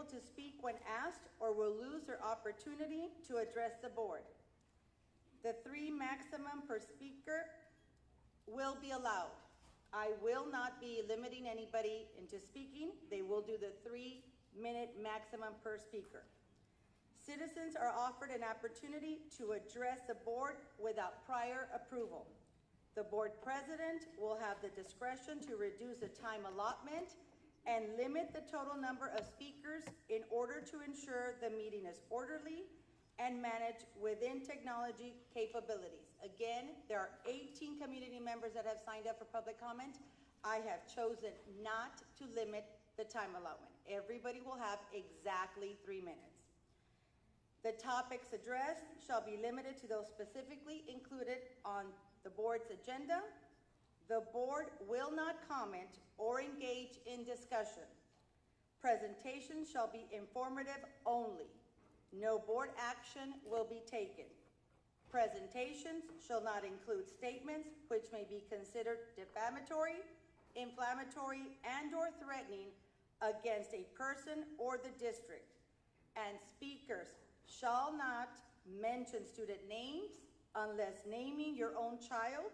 to speak when asked or will lose their opportunity to address the board. The 3 maximum per speaker will be allowed. I will not be limiting anybody into speaking. They will do the 3-minute maximum per speaker. Citizens are offered an opportunity to address the board without prior approval. The board president will have the discretion to reduce the time allotment and limit the total number of speakers in order to ensure the meeting is orderly and managed within technology capabilities. Again, there are 18 community members that have signed up for public comment. I have chosen not to limit the time allotment. Everybody will have exactly 3 minutes. The topics addressed shall be limited to those specifically included on the board's agenda. The board will not comment or engage in discussion. Presentations shall be informative only. No board action will be taken. Presentations shall not include statements which may be considered defamatory, inflammatory, and/or threatening against a person or the district. And speakers shall not mention student names unless naming your own child,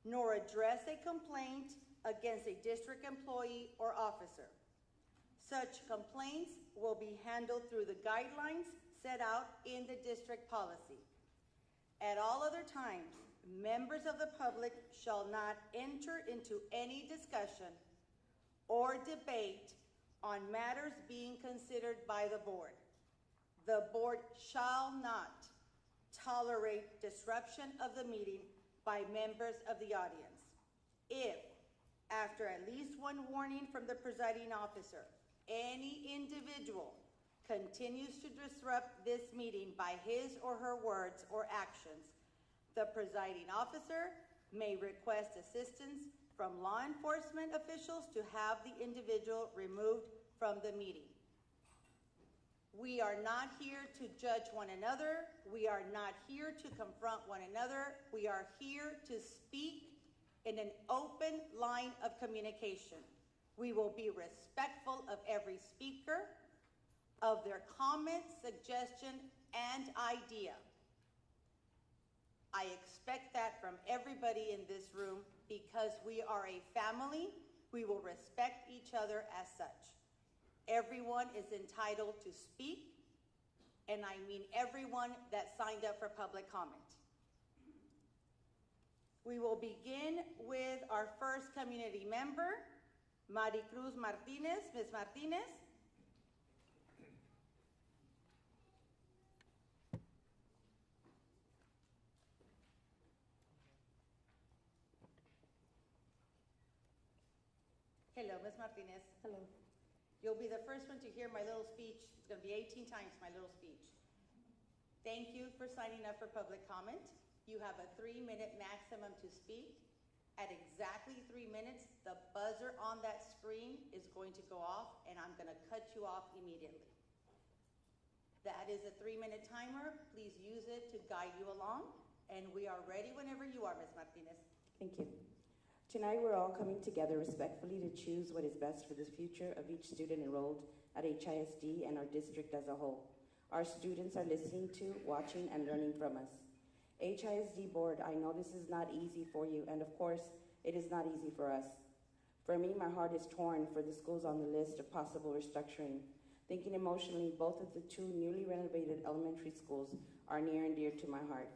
nor address a complaint against a district employee or officer. Such complaints will be handled through the guidelines set out in the district policy. At all other times, members of the public shall not enter into any discussion or debate on matters being considered by the board. The board shall not tolerate disruption of the meeting by members of the audience. If, after at least 1 warning from the presiding officer, any individual continues to disrupt this meeting by his or her words or actions, the presiding officer may request assistance from law enforcement officials to have the individual removed from the meeting. We are not here to judge one another. We are not here to confront one another. We are here to speak in an open line of communication. We will be respectful of every speaker, of their comment, suggestion, and idea. I expect that from everybody in this room because we are a family. We will respect each other as such. Everyone is entitled to speak, and I mean everyone that signed up for public comment. We will begin with our first community member, Maricruz Martinez. Ms. Martinez. Hello, Ms. Martinez. Hello. You'll be the first one to hear my little speech. It's going to be 18 times my little speech. Thank you for signing up for public comment. You have a 3-minute maximum to speak. At exactly 3 minutes, the buzzer on that screen is going to go off, and I'm going to cut you off immediately. That is a 3-minute timer. Please use it to guide you along, and we are ready whenever you are, Ms. Martinez. Thank you. Tonight, we're all coming together respectfully to choose what is best for the future of each student enrolled at HISD and our district as a whole. Our students are listening to, watching, and learning from us. HISD board, I know this is not easy for you, and of course, it is not easy for us. For me, my heart is torn for the schools on the list of possible restructuring. Thinking emotionally, both of the 2 newly renovated elementary schools are near and dear to my heart.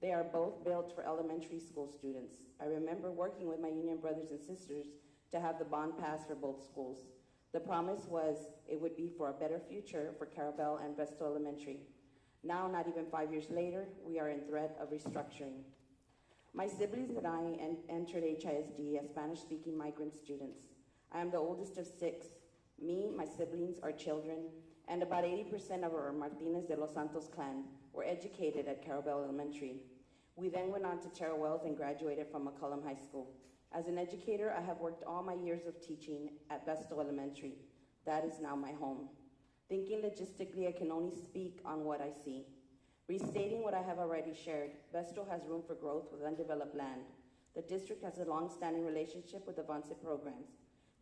They are both built for elementary school students. I remember working with my union brothers and sisters to have the bond passed for both schools. The promise was it would be for a better future for Carabel and Vesto Elementary. Now, not even 5 years later, we are in threat of restructuring. My siblings and I entered HISD as Spanish-speaking migrant students. I am the oldest of 6. Me, my siblings, our children, and about 80% of our Martinez de los Santos clan were educated at Carabel Elementary. We then went on to Terra Wells and graduated from McCollum High School. As an educator, I have worked all my years of teaching at Vesto Elementary. That is now my home. Thinking logistically, I can only speak on what I see. Restating what I have already shared, Vesto has room for growth with undeveloped land. The district has a long-standing relationship with Avance programs.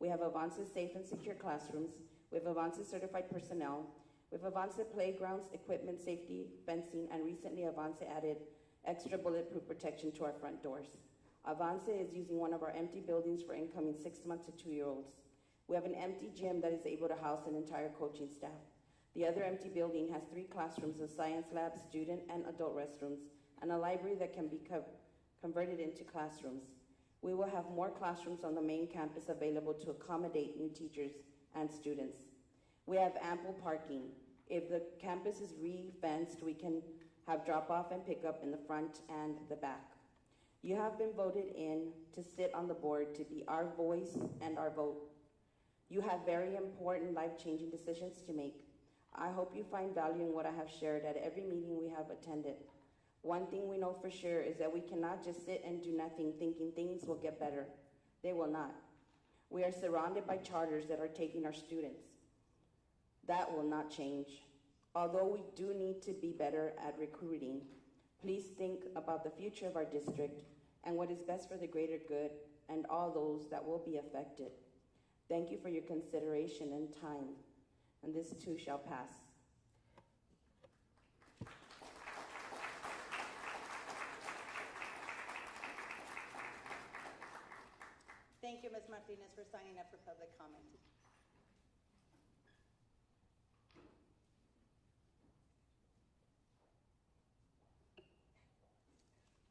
We have Avance's safe and secure classrooms. with Avance certified personnel, with Avance playgrounds, equipment, safety, fencing, and recently Avance added extra bulletproof protection to our front doors. Avance is using one of our empty buildings for incoming 6-month to 2-year-olds. We have an empty gym that is able to house an entire coaching staff. The other empty building has 3 classrooms, a science lab, student and adult restrooms, and a library that can be converted into classrooms. We will have more classrooms on the main campus available to accommodate new teachers and students. We have ample parking. If the campus is re-fenced, we can have drop-off and pick-up in the front and the back. You have been voted in to sit on the board to be our voice and our vote. You have very important life-changing decisions to make. I hope you find value in what I have shared at every meeting we have attended. One thing we know for sure is that we cannot just sit and do nothing thinking things will get better. They will not. We are surrounded by charters that are taking our students. That will not change. Although we do need to be better at recruiting, please think about the future of our district and what is best for the greater good and all those that will be affected. Thank you for your consideration and time, and this too shall pass. Thank you, Ms. Martinez, for signing up for public comment.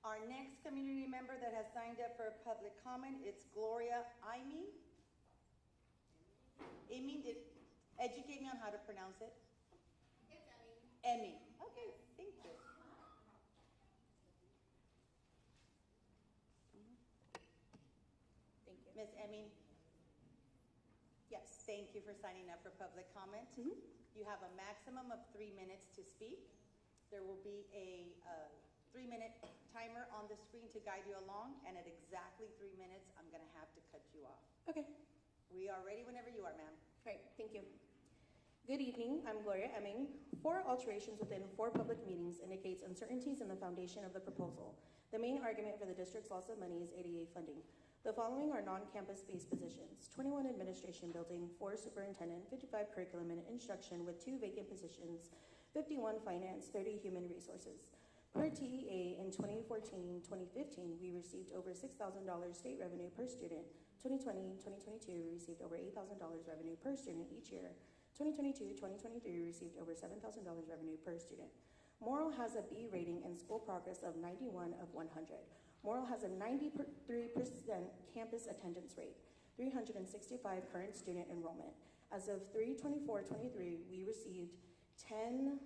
Our next community member that has signed up for public comment, it's Gloria Aimee. Educate me on how to pronounce it. It's Emmy. Emmy. Okay, thank you. Thank you. Ms. Emmy? Yes, thank you for signing up for public comment. You have a maximum of 3 minutes to speak. There will be a 3-minute timer on the screen to guide you along, and at exactly 3 minutes, I'm gonna have to cut you off. Okay, We are ready whenever you are, ma'am. great, thank you. Good evening, I'm Gloria Emming. 4 alterations within 4 public meetings indicates uncertainties in the foundation of the proposal. The main argument for the district's loss of money is ADA funding. The following are non-campus-based positions: 21 administration building, 4 superintendent, 55 curriculum and instruction with 2 vacant positions, 51 finance, 30 human resources. Per TEA in 2014-2015, we received over $6,000 state revenue per student. 2020-2022, we received over $8,000 revenue per student each year. 2022-2023, we received over $7,000 revenue per student. Morrill has a B rating and school progress of 91 of 100. Morrill has a 93% campus attendance rate, 365 current student enrollment. As of 3/24/23, we received 10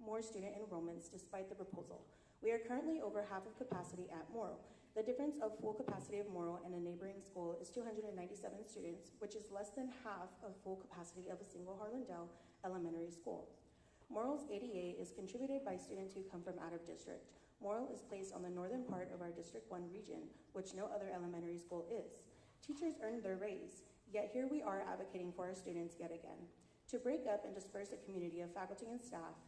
more student enrollments despite the proposal. We are currently over half of capacity at Morrill. The difference of full capacity of Morrill and a neighboring school is 297 students, which is less than half of full capacity of a single Harlandale elementary school. Morrill's ADA is contributed by students who come from out of district. Morrill is placed on the northern part of our District 1 region, which no other elementary school is. Teachers earned their raise, yet here we are advocating for our students yet again. To break up and disperse a community of faculty and staff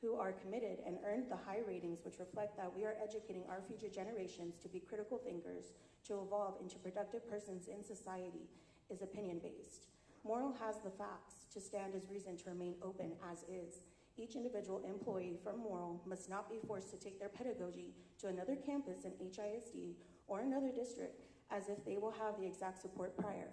who are committed and earned the high ratings which reflect that we are educating our future generations to be critical thinkers, to evolve into productive persons in society, is opinion-based. Morrill has the facts to stand as reason to remain open as is. Each individual employee from Morrill must not be forced to take their pedagogy to another campus in HISD or another district as if they will have the exact support prior.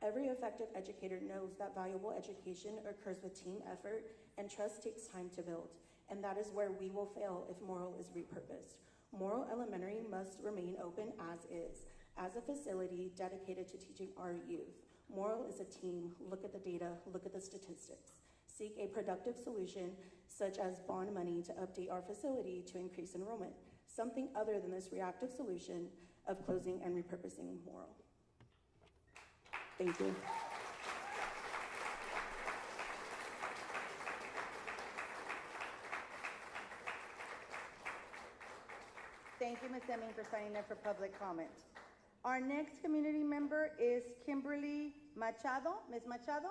Every effective educator knows that valuable education occurs with team effort and trust takes time to build. And that is where we will fail if Morrill is repurposed. Morrill Elementary must remain open as a facility dedicated to teaching our youth. Morrill is a team. Look at the data, look at the statistics. Seek a productive solution, such as bond money to update our facility to increase enrollment. Something other than this reactive solution of closing and repurposing Morrill. Thank you. Thank you, Ms. Deming, for signing up for public comment. Our next community member is Kimberly Machado. Ms. Machado?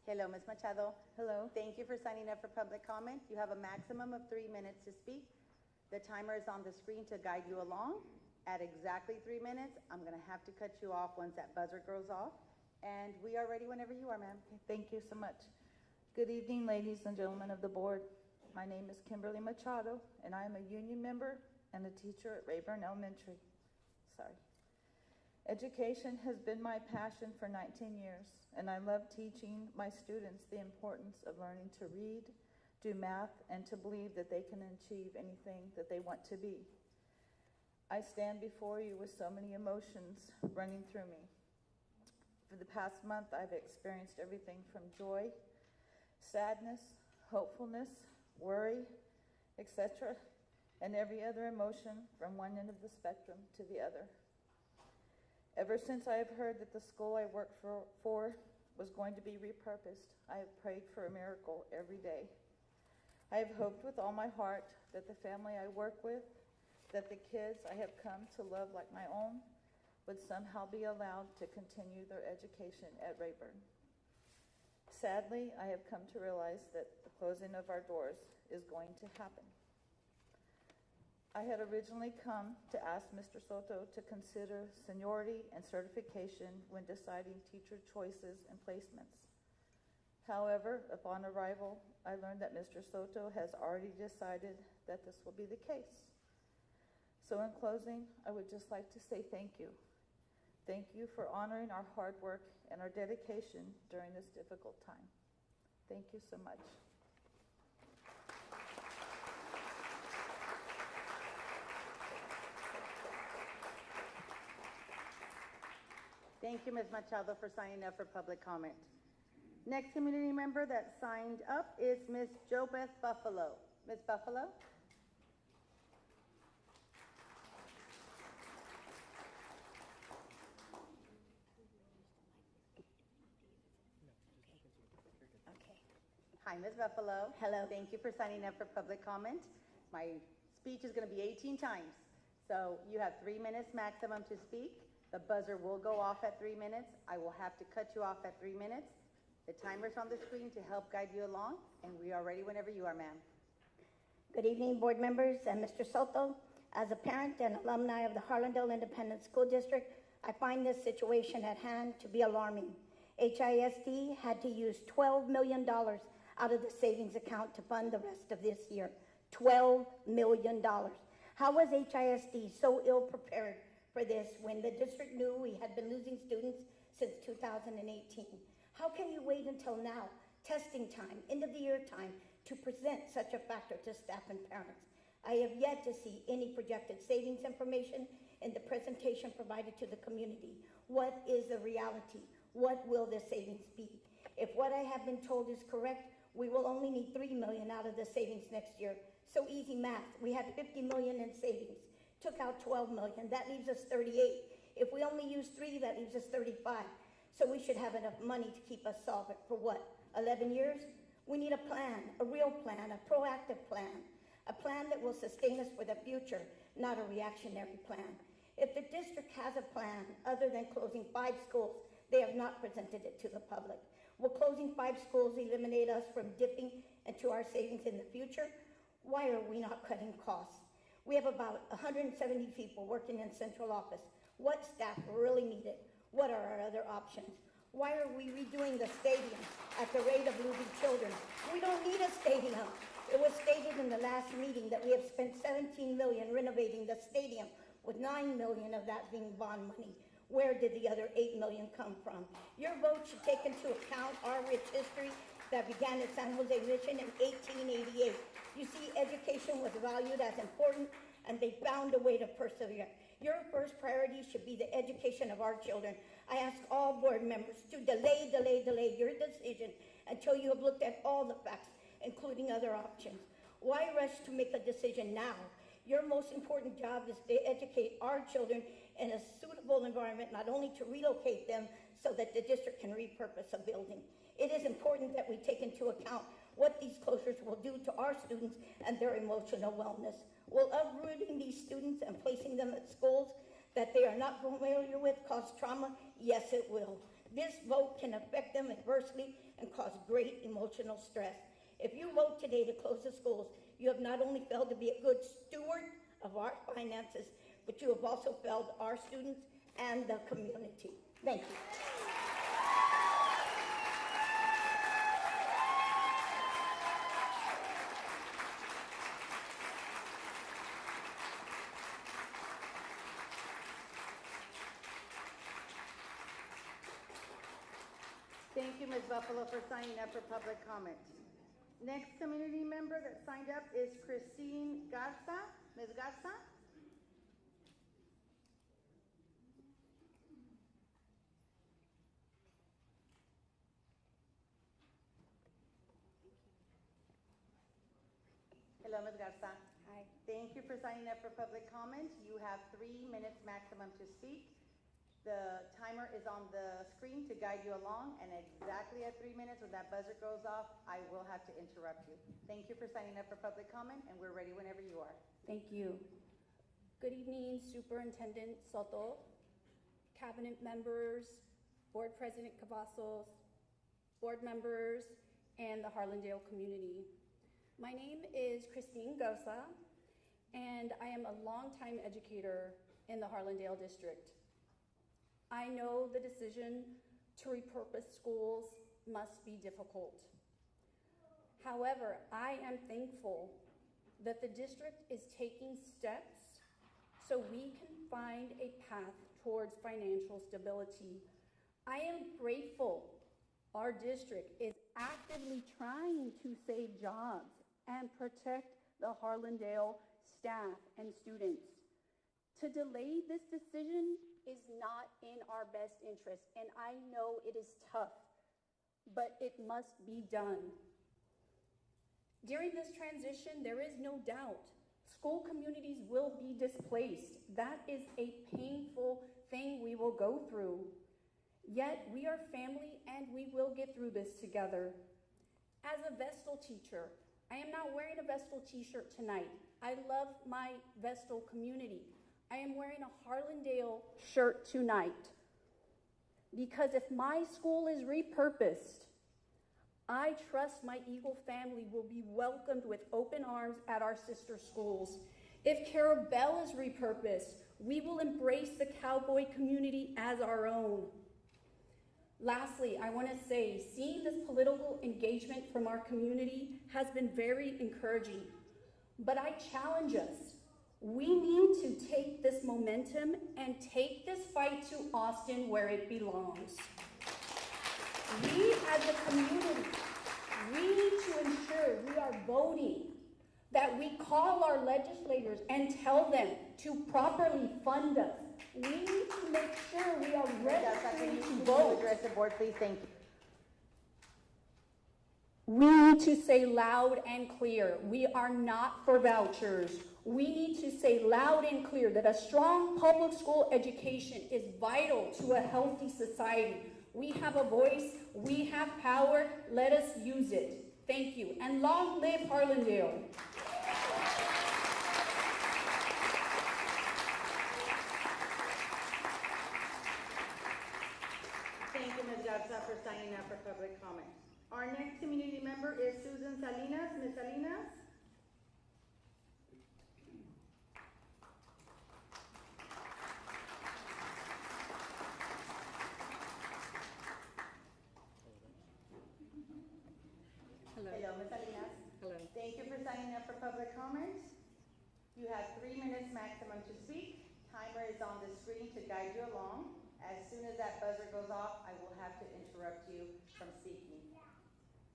Hello, Ms. Machado. Hello. Thank you for signing up for public comment. You have a maximum of 3 minutes to speak. The timer is on the screen to guide you along. At exactly 3 minutes, I'm going to have to cut you off once that buzzer goes off. And we are ready whenever you are, ma'am. Thank you so much. Good evening, ladies and gentlemen of the board. My name is Kimberly Machado, and I am a union member and a teacher at Rayburn Elementary. Education has been my passion for 19 years, and I love teaching my students the importance of learning to read, do math, and to believe that they can achieve anything that they want to be. I stand before you with so many emotions running through me. For the past month, I've experienced everything from joy, sadness, hopefulness, worry, etc., and every other emotion from one end of the spectrum to the other. Ever since I have heard that the school I work for was going to be repurposed, I have prayed for a miracle every day. I have hoped with all my heart that the family I work with, that the kids I have come to love like my own, would somehow be allowed to continue their education at Rayburn. Sadly, I have come to realize that the closing of our doors is going to happen. I had originally come to ask Mr. Soto to consider seniority and certification when deciding teacher choices and placements. However, upon arrival, I learned that Mr. Soto has already decided that this will be the case. So in closing, I would just like to say thank you. Thank you for honoring our hard work and our dedication during this difficult time. Thank you so much. Thank you, Ms. Machado, for signing up for public comment. Next community member that signed up is Ms. JoBeth Buffalo. Ms. Buffalo? Hi, Ms. Buffalo. Hello. Thank you for signing up for public comment. My speech is going to be 18 times. So you have 3 minutes maximum to speak. The buzzer will go off at 3 minutes. I will have to cut you off at 3 minutes. The timer's on the screen to help guide you along, and we are ready whenever you are, ma'am. Good evening, board members and Mr. Soto. As a parent and alumni of the Harlandale Independent School District, I find this situation at hand to be alarming. HISD had to use $12 million out of the savings account to fund the rest of this year. $12 million. How was HISD so ill prepared for this when the district knew we had been losing students since 2018? How can you wait until now, testing time, end of the year time, to present such a factor to staff and parents? I have yet to see any projected savings information in the presentation provided to the community. What is the reality? What will the savings be? If what I have been told is correct, we will only need $3 million out of the savings next year. So easy math. We had $50 million in savings, took out $12 million. That leaves us 38. If we only use 3, that leaves us 35. So we should have enough money to keep us solvent for what, 11 years? We need a plan, a real plan, a proactive plan, a plan that will sustain us for the future, not a reactionary plan. If the district has a plan other than closing 5 schools, they have not presented it to the public. Will closing 5 schools eliminate us from dipping into our savings in the future? Why are we not cutting costs? We have about 170 people working in central office. What staff really needed? What are our other options? Why are we redoing the stadium at the rate of losing children? We don't need a stadium. It was stated in the last meeting that we have spent $17 million renovating the stadium, with $9 million of that being bond money. Where did the other $8 million come from? Your vote should take into account our rich history that began at San Jose Mission in 1888. You see, education was valued as important, and they found a way to persevere. Your first priority should be the education of our children. I ask all board members to delay your decision until you have looked at all the facts, including other options. Why rush to make a decision now? Your most important job is to educate our children in a suitable environment, not only to relocate them so that the district can repurpose a building. It is important that we take into account what these closures will do to our students and their emotional wellness. Will uprooting these students and placing them at schools that they are not familiar with cause trauma? Yes, it will. This vote can affect them adversely and cause great emotional stress. If you vote today to close the schools, you have not only failed to be a good steward of our finances, but you have also failed our students and the community. Thank you. Thank you, Ms. Buffalo, for signing up for public comment. Next community member that signed up is Christine Garza. Ms. Garza? Hello, Ms. Garza. Hi. Thank you for signing up for public comment. You have 3 minutes maximum to speak. The timer is on the screen to guide you along, and exactly at 3 minutes, when that buzzer goes off, I will have to interrupt you. Thank you for signing up for public comment, and we're ready whenever you are. Thank you. Good evening, Superintendent Soto, Cabinet members, Board President Cavazos, board members, and the Harlandale community. My name is Christine Gosa, and I am a longtime educator in the Harlandale District. I know the decision to repurpose schools must be difficult. However, I am thankful that the district is taking steps so we can find a path towards financial stability. I am grateful our district is actively trying to save jobs and protect the Harlandale staff and students. To delay this decision is not in our best interest, and I know it is tough, but it must be done. During this transition, there is no doubt school communities will be displaced. That is a painful thing we will go through. Yet we are family and we will get through this together. As a Vestal teacher, I am not wearing a Vestal t-shirt tonight. I love my Vestal community. I am wearing a Harlandale shirt tonight because if my school is repurposed, I trust my Eagle family will be welcomed with open arms at our sister schools. If Carabelle is repurposed, we will embrace the Cowboy community as our own. Lastly, I want to say, seeing this political engagement from our community has been very encouraging, but I challenge us. We need to take this momentum and take this fight to Austin where it belongs. We as a community, we need to ensure we are voting, that we call our legislators and tell them to properly fund us. We need to make sure we are ready to vote. Address the board, please. Thank you. We need to say loud and clear, we are not for vouchers. We need to say loud and clear that a strong public school education is vital to a healthy society. We have a voice, we have power, let us use it. Thank you, and long live Harlandale. Thank you, Ms. Garza, for signing up for public comment. Our next community member is Susan Salinas. Ms. Salinas? Hello. Hello, Ms. Salinas. Hello. Thank you for signing up for public comment. You have 3 minutes maximum to speak. Timer is on the screen to guide you along. As soon as that buzzer goes off, I will have to interrupt you from speaking.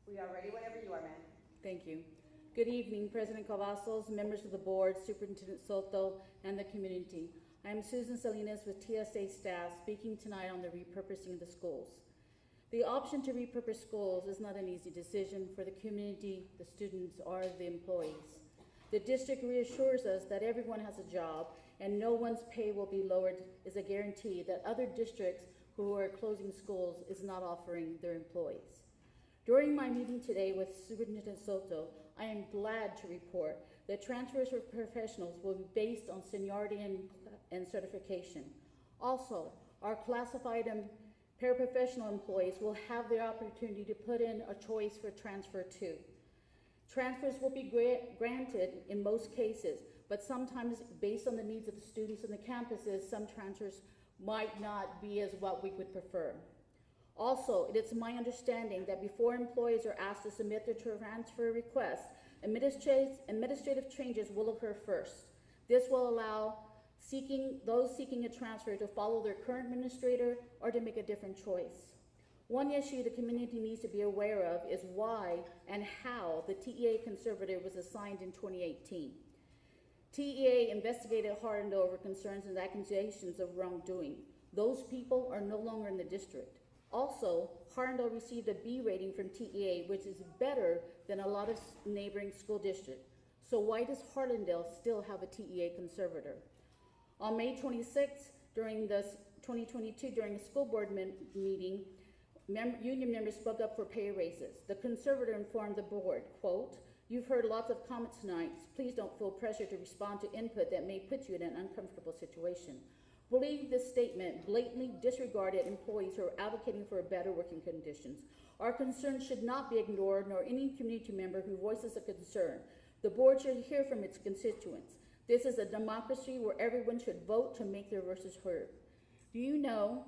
We are ready whenever you are, ma'am. Thank you. Good evening, President Cavazos, members of the board, Superintendent Soto, and the community. I am Susan Salinas with TSA staff speaking tonight on the repurposing of the schools. The option to repurpose schools is not an easy decision for the community, the students, or the employees. The district reassures us that everyone has a job and no one's pay will be lowered is a guarantee that other districts who are closing schools is not offering their employees. During my meeting today with Superintendent Soto, I am glad to report that transfers for professionals will be based on seniority and certification. Also, our classified Paraprofessional employees will have the opportunity to put in a choice for transfer to. Transfers will be granted in most cases, but sometimes based on the needs of the students and the campuses, some transfers might not be as what we would prefer. Also, it is my understanding that before employees are asked to submit their transfer request, administrative changes will occur first. This will allow those seeking a transfer to follow their current administrator or to make a different choice. One issue the community needs to be aware of is why and how the TEA conservator was assigned in 2018. TEA investigated Harlandale over concerns and accusations of wrongdoing. Those people are no longer in the district. Also, Harlandale received a B rating from TEA, which is better than a lot of neighboring school districts. So why does Harlandale still have a TEA conservator? On May 26th, during the 2022, during a school board meeting, union members spoke up for pay raises. The conservator informed the board, quote, "You've heard lots of comments tonight. Please don't feel pressure to respond to input that may put you in an uncomfortable situation. Believe this statement blatantly disregarded employees who are advocating for better working conditions. Our concerns should not be ignored, nor any community member who voices a concern. The board should hear from its constituents. This is a democracy where everyone should vote to make their voices heard." Do you know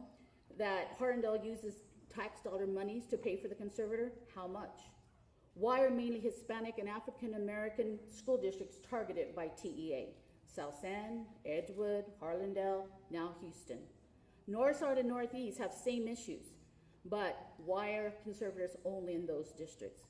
that Harlandale uses tax dollar monies to pay for the conservator? How much? Why are mainly Hispanic and African American school districts targeted by TEA? South San, Edgewood, Harlandale, now Houston. Northside and Northeast have same issues, but why are conservators only in those districts?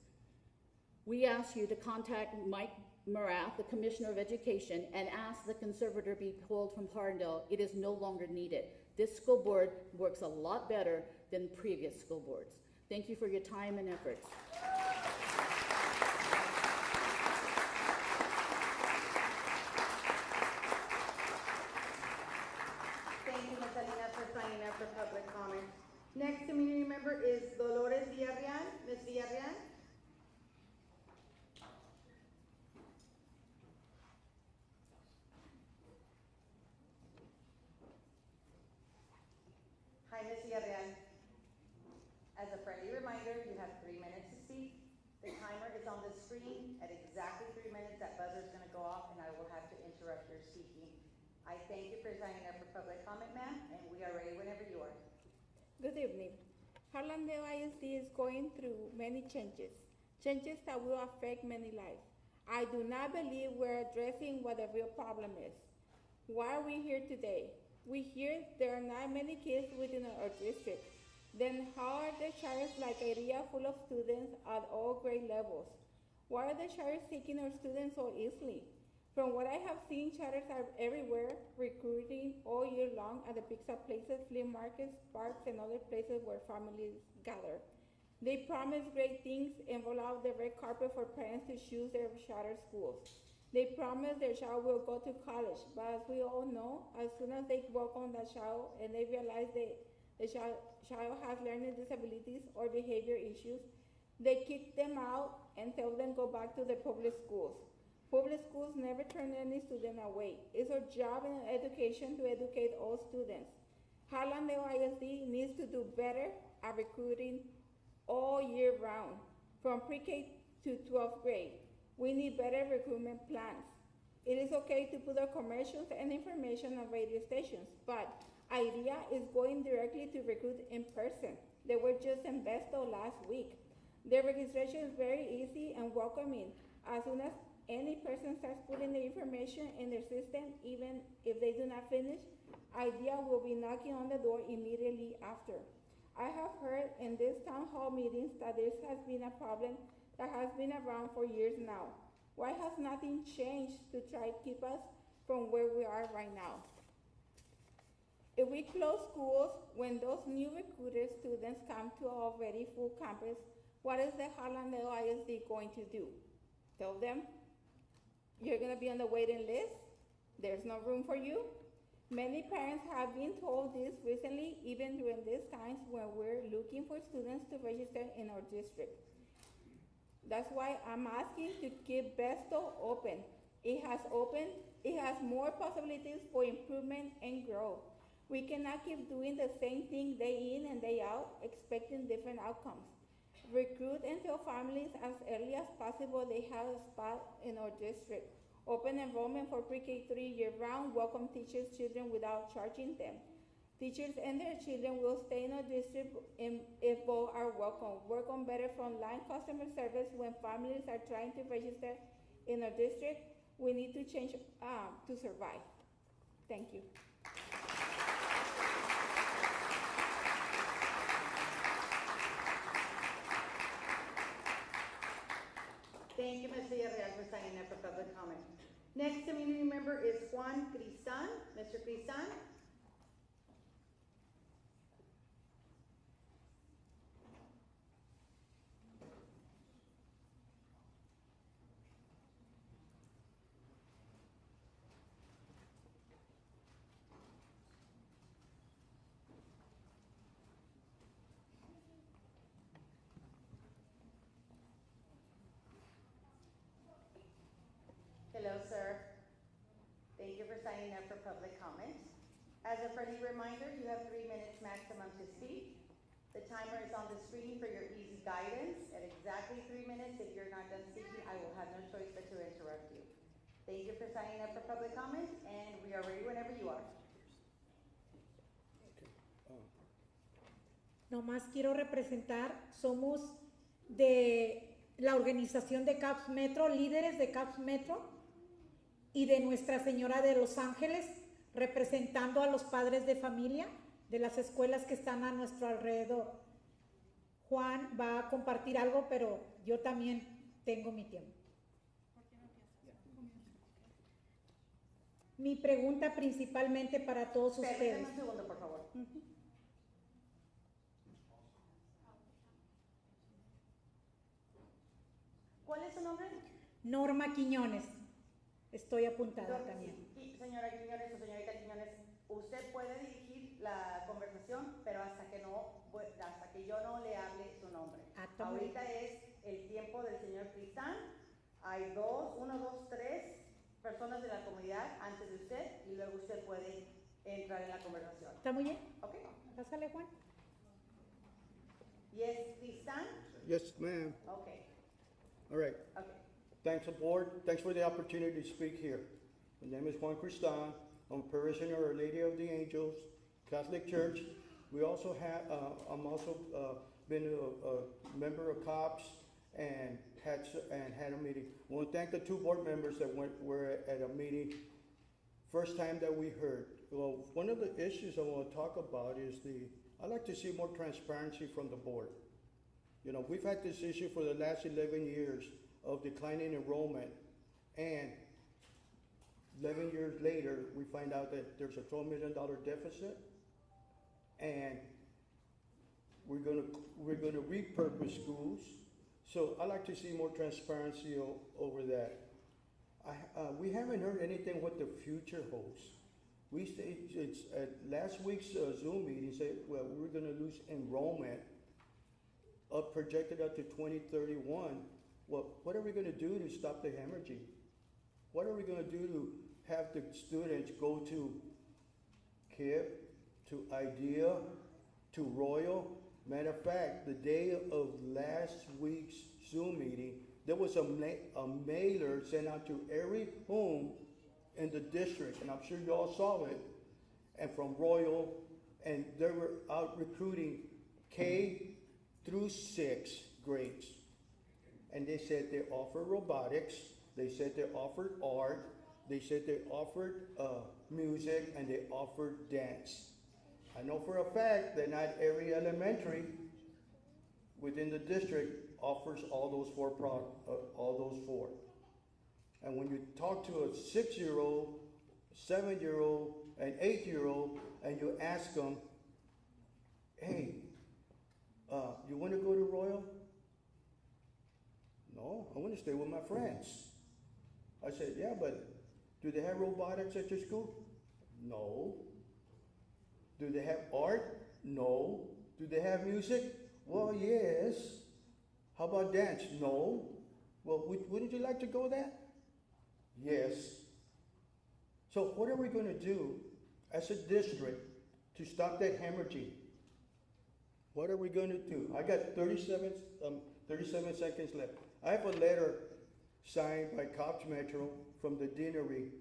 We ask you to contact Mike Marath, the Commissioner of Education, and ask the conservator be pulled from Harlandale. It is no longer needed. This school board works a lot better than previous school boards. Thank you for your time and efforts. Thank you, Ms. Salinas, for signing up for public comment. Next community member is Dolores Villarreal. Ms. Villarreal. Hi, Ms. Villarreal. As a friendly reminder, you have 3 minutes to speak. The timer is on the screen. At exactly 3 minutes, that buzzer is going to go off, and I will have to interrupt your speaking. I thank you for signing up for public comment, ma'am, and we are ready whenever you are. Good evening. Harlandale ISD is going through many changes that will affect many lives. I do not believe we're addressing what the real problem is. Why are we here today? We hear there are not many kids within our district. Then how are the charters like area full of students at all grade levels? Why are the charters taking our students so easily? From what I have seen, charters are everywhere, recruiting all year long at the pickup places, flea markets, parks, and other places where families gather. They promise great things and roll out the red carpet for parents to choose their charter schools. They promise their child will go to college, but as we all know, as soon as they walk on that child and they realize the child has learning disabilities or behavior issues, they kick them out and tell them go back to the public schools. Public schools never turn any student away. It's our job in education to educate all students. Harlandale ISD needs to do better at recruiting all year round, from pre-K to 12th grade. We need better recruitment plans. It is okay to put our commercials and information on radio stations, but IDEA is going directly to recruit in person. They were just in Besto last week. Their registration is very easy and welcoming. As soon as any person starts putting the information in their system, even if they do not finish, IDEA will be knocking on the door immediately after. I have heard in these town hall meetings that this has been a problem that has been around for years now. Why has nothing changed to try to keep us from where we are right now? If we close schools when those new recruited students come to our already full campus, what is the Harlandale ISD going to do? Tell them, you're gonna be on the waiting list? There's no room for you? Many parents have been told this recently, even during these times when we're looking for students to register in our district. That's why I'm asking to keep Besto open. It has more possibilities for improvement and growth. We cannot keep doing the same thing day in and day out, expecting different outcomes. Recruit and tell families as early as possible they have a spot in our district. Open enrollment for pre-K3 year-round. Welcome teachers' children without charging them. Teachers and their children will stay in our district if both are welcome. Work on better frontline customer service when families are trying to register in our district. We need to change to survive. Thank you. Thank you, Ms. Villarreal, for signing up for public comment. Next community member is Juan Crisan. Mr. Crisan. Hello, sir. Thank you for signing up for public comment. As a friendly reminder, you have 3 minutes maximum to speak. The timer is on the screen for your easy guidance. At exactly 3 minutes, if you're not done speaking, I will have no choice but to interrupt you. Thank you for signing up for public comment, and we are ready whenever you are. Nomás quiero representar, somos de la organización de CAPS Metro, líderes de CAPS Metro y de Nuestra Señora de Los Ángeles, representando a los padres de familia de las escuelas que están a nuestro alrededor. Juan va a compartir algo, pero yo también tengo mi tiempo. Mi pregunta principalmente para todos ustedes. Permítame un segundo, por favor. ¿Cuál es su nombre? Norma Quiñones. Estoy apuntada también. Sí, señora Quiñones o señorita Quiñones, usted puede dirigir la conversación, pero hasta que yo no le hable su nombre. Ahorita es el tiempo del señor Cristán. Hay 3 personas de la comunidad antes de usted y luego usted puede entrar en la conversación. ¿Está muy bien? Ok. Pásale, Juan. Yes, Cristán? Yes, ma'am. Okay. All right. Okay. Thanks, board. Thanks for the opportunity to speak here. My name is Juan Cristan. I'm a parishioner of Our Lady of the Angels Catholic Church. We also have, I'm also been a member of COPS and had a meeting. I want to thank the 2 board members that were at a meeting. First time that we heard. Well, one of the issues I want to talk about is I'd like to see more transparency from the board. You know, we've had this issue for the last 11 years of declining enrollment, and 11 years later, we find out that there's a $12 million deficit, and we're gonna repurpose schools. So I'd like to see more transparency over that. We haven't heard anything what the future holds. We say it's at last week's Zoom meeting said, well, we're gonna lose enrollment projected up to 2031. Well, what are we going to do to stop the hemorrhaging? What are we going to do to have the students go to KIP, to IDEA, to Royal? Matter of fact, the day of last week's Zoom meeting, there was a mailer sent out to every home in the district, and I'm sure you all saw it, and from Royal, and they were out recruiting K through 6 grades. And they said they offer robotics, they said they offered art, they said they offered music, and they offered dance. I know for a fact that not every elementary within the district offers all those four. And when you talk to a 6-year-old, 7-year-old, and 8-year-old, and you ask them, hey, you want to go to Royal? No, I want to stay with my friends. I said, yeah, but do they have robotics at your school? No. Do they have art? No. Do they have music? Well, yes. How about dance? No. Well, wouldn't you like to go there? Yes. So what are we going to do as a district to stop that hemorrhaging. What are we going to do? I got 37 seconds left. I have a letter signed by Cops Metro from the deanery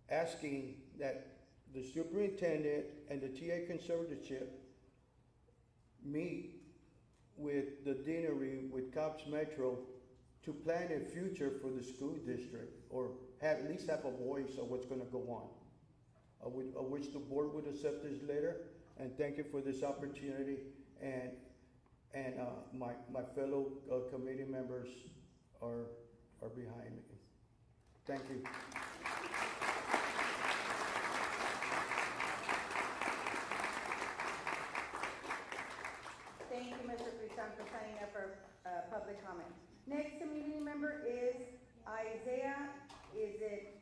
asking that the superintendent and the TA conservatorship meet with the deanery, with Cops Metro, to plan a future for the school district, or at least have a voice of what's going to go on. I wish the board would accept this letter, and thank you for this opportunity. And my fellow committee members are behind me. Thank you. Thank you, Mr. Crisan, for signing up for public comment. Next community member is Isaiah, is it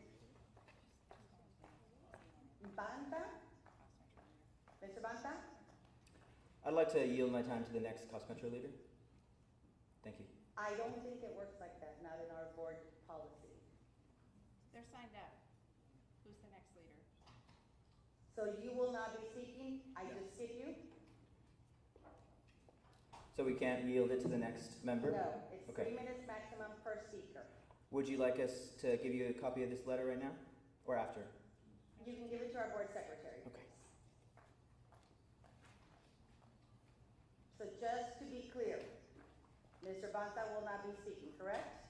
Banta? Mr. Banta? I'd like to yield my time to the next Cops Metro leader. Thank you. I don't think it works like that, not in our board policy. They're signed up. Who's the next leader? So you will not be speaking? I just skip you? So we can't yield it to the next member? No, it's Okay. 3 minutes maximum per speaker. Would you like us to give you a copy of this letter right now, or after? You can give it to our board secretary. Okay. So just to be clear, Mr. Banta will not be speaking, correct?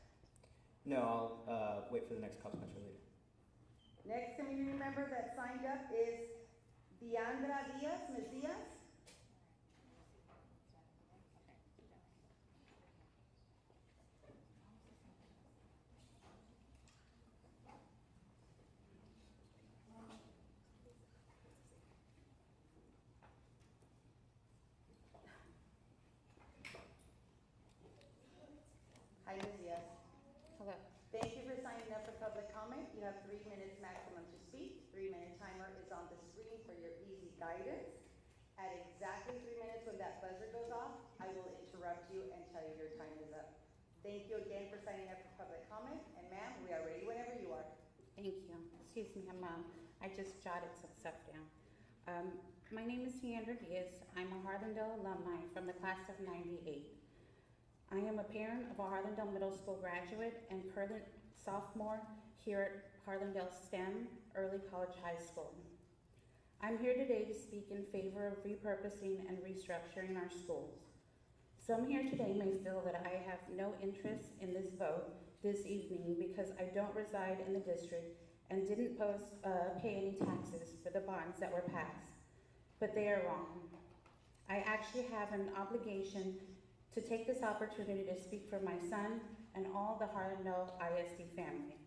No, I'll wait for the next Cops Metro leader. Next community member that signed up is Diandra Diaz, Ms. Diaz. Hi, Ms. Diaz. Hello. Thank you for signing up for public comment. You have 3 minutes maximum to speak. 3-minute timer is on the screen for your easy guidance. At exactly 3 minutes when that buzzer goes off, I will interrupt you and tell you your time is up. Thank you again for signing up for public comment. And ma'am, we are ready whenever you are. Thank you. Excuse me, I just jotted some stuff down. My name is Diandra Diaz. I'm a Harlandale alumni from the class of '98. I am a parent of a Harlandale Middle School graduate and current sophomore here at Harlandale STEM Early College High School. I'm here today to speak in favor of repurposing and restructuring our schools. Some here today may feel that I have no interest in this vote this evening because I don't reside in the district and didn't pay any taxes for the bonds that were passed. But they are wrong. I actually have an obligation to take this opportunity to speak for my son and all the Harlandale ISD family.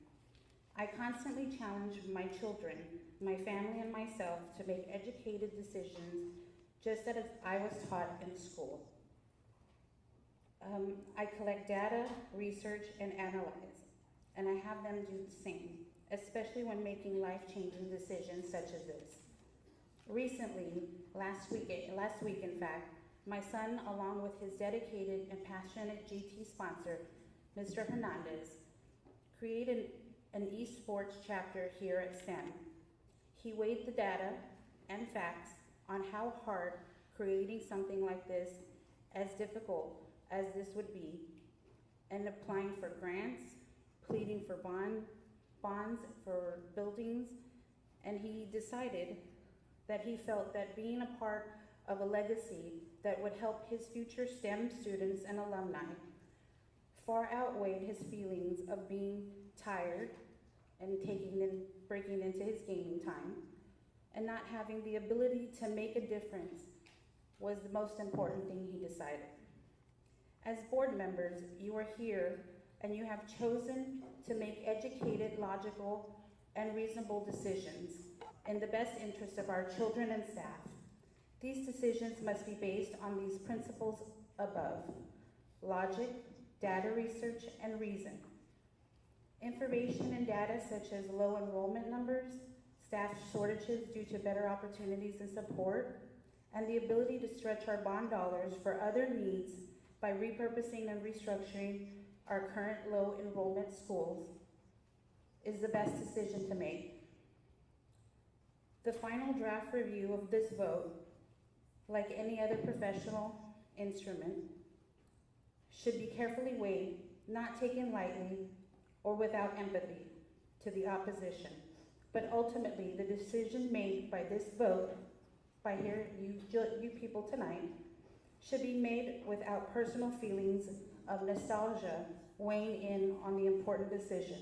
I constantly challenge my children, my family, and myself to make educated decisions just as I was taught in school. I collect data, research, and analyze, and I have them do the same, especially when making life-changing decisions such as this. Recently, last week in fact, my son, along with his dedicated and passionate GT sponsor, Mr. Hernandez, created an esports chapter here at STEM. He weighed the data and facts on how hard creating something like this, as difficult as this would be, and applying for grants, pleading for bonds for buildings, and he decided that he felt that being a part of a legacy that would help his future STEM students and alumni far outweighed his feelings of being tired and breaking into his gaming time, and not having the ability to make a difference was the most important thing he decided. As board members, you are here and you have chosen to make educated, logical, and reasonable decisions in the best interest of our children and staff. These decisions must be based on these principles above: logic, data research, and reason. Information and data such as low enrollment numbers, staff shortages due to better opportunities and support, and the ability to stretch our bond dollars for other needs by repurposing and restructuring our current low enrollment schools is the best decision to make. The final draft review of this vote, like any other professional instrument, should be carefully weighed, not taken lightly or without empathy to the opposition. But ultimately, the decision made by this vote, by you people tonight, should be made without personal feelings of nostalgia weighing in on the important decision.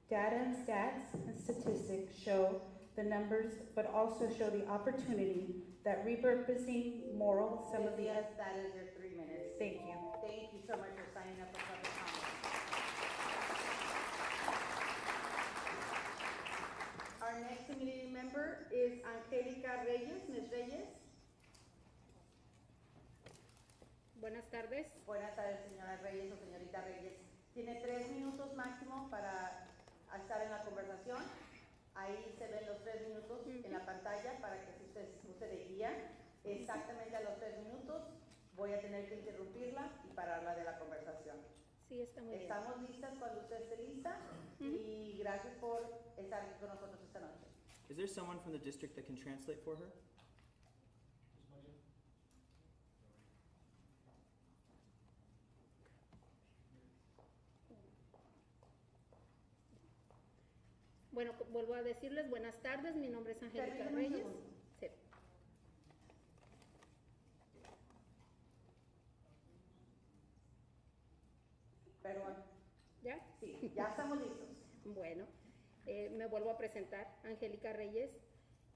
Data and stats and statistics show the numbers, but also show the opportunity that repurposing moral some of the... Diaz, that is your 3 minutes. Thank you. Thank you so much for signing up for public comment. Our next community member is Angélica Reyes. Ms. Reyes. Buenas tardes. Buenas tardes, señora Reyes o señorita Reyes. Tiene 3 minutos máximo para estar en la conversación. Ahí se ven los 3 minutos en la pantalla para que si usted use de guía. Exactamente a los 3 minutos voy a tener que interrumpirla y pararla de la conversación. Sí, está muy bien. Estamos listas cuando usted esté lista y gracias por estar aquí con nosotros esta noche. Is there someone from the district that can translate for her? Bueno, vuelvo a decirles buenas tardes, mi nombre es Angélica Reyes. Sí. Perdón. ¿Ya? Sí, ya estamos listos. Bueno, me vuelvo a presentar, Angélica Reyes.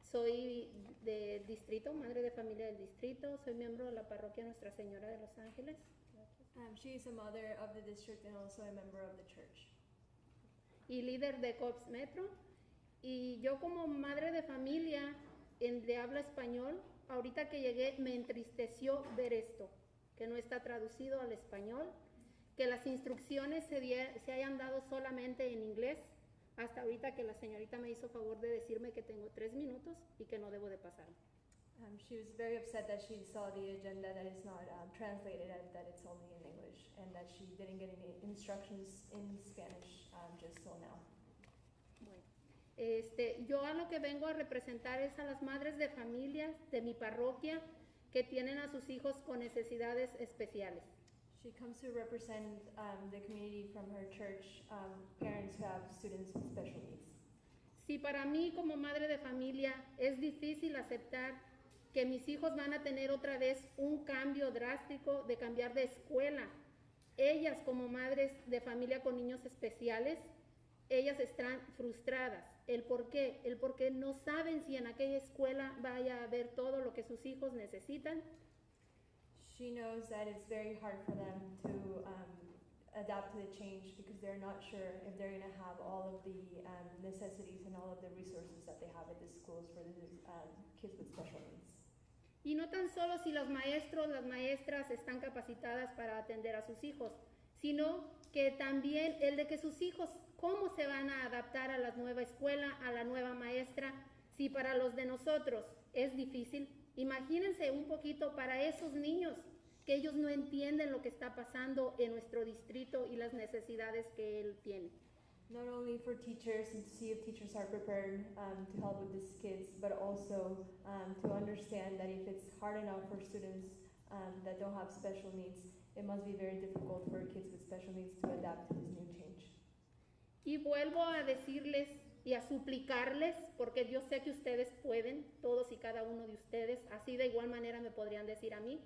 Soy del distrito, madre de familia del distrito. Soy miembro de la parroquia Nuestra Señora de Los Ángeles. She is a mother of the district and also a member of the church. Y líder de COPS Metro. Y yo como madre de familia de habla español, ahorita que llegué me entristeció ver esto, que no está traducido al español, que las instrucciones se hayan dado solamente en inglés, hasta ahorita que la señorita me hizo favor de decirme que tengo 3 minutos y que no debo de pasar. She was very upset that she saw the agenda that is not translated and that it's only in English, and that she didn't get any instructions in Spanish just till now. Bueno, yo a lo que vengo a representar es a las madres de familias de mi parroquia que tienen a sus hijos con necesidades especiales. She comes to represent the community from her church, parents who have students with special needs. Si para mí como madre de familia es difícil aceptar que mis hijos van a tener otra vez un cambio drástico de cambiar de escuela, ellas como madres de familia con niños especiales, ellas están frustradas. ¿El por qué? El porque no saben si en aquella escuela vaya a haber todo lo que sus hijos necesitan. She knows that it's very hard for them to adapt to the change because they're not sure if they're going to have all of the necessities and all of the resources that they have at the schools for the kids with special needs. Y no tan solo si los maestros, las maestras están capacitadas para atender a sus hijos, sino que también el de que sus hijos, cómo se van a adaptar a la nueva escuela, a la nueva maestra, si para los de nosotros es difícil. Imagínense un poquito para esos niños, que ellos no entienden lo que está pasando en nuestro distrito y las necesidades que él tiene. Not only for teachers and to see if teachers are prepared to help with these kids, but also to understand that if it's hard enough for students that don't have special needs, it must be very difficult for kids with special needs to adapt to this new change. Y vuelvo a decirles y a suplicarles, porque yo sé que ustedes pueden, todos y cada uno de ustedes, así de igual manera me podrían decir a mí,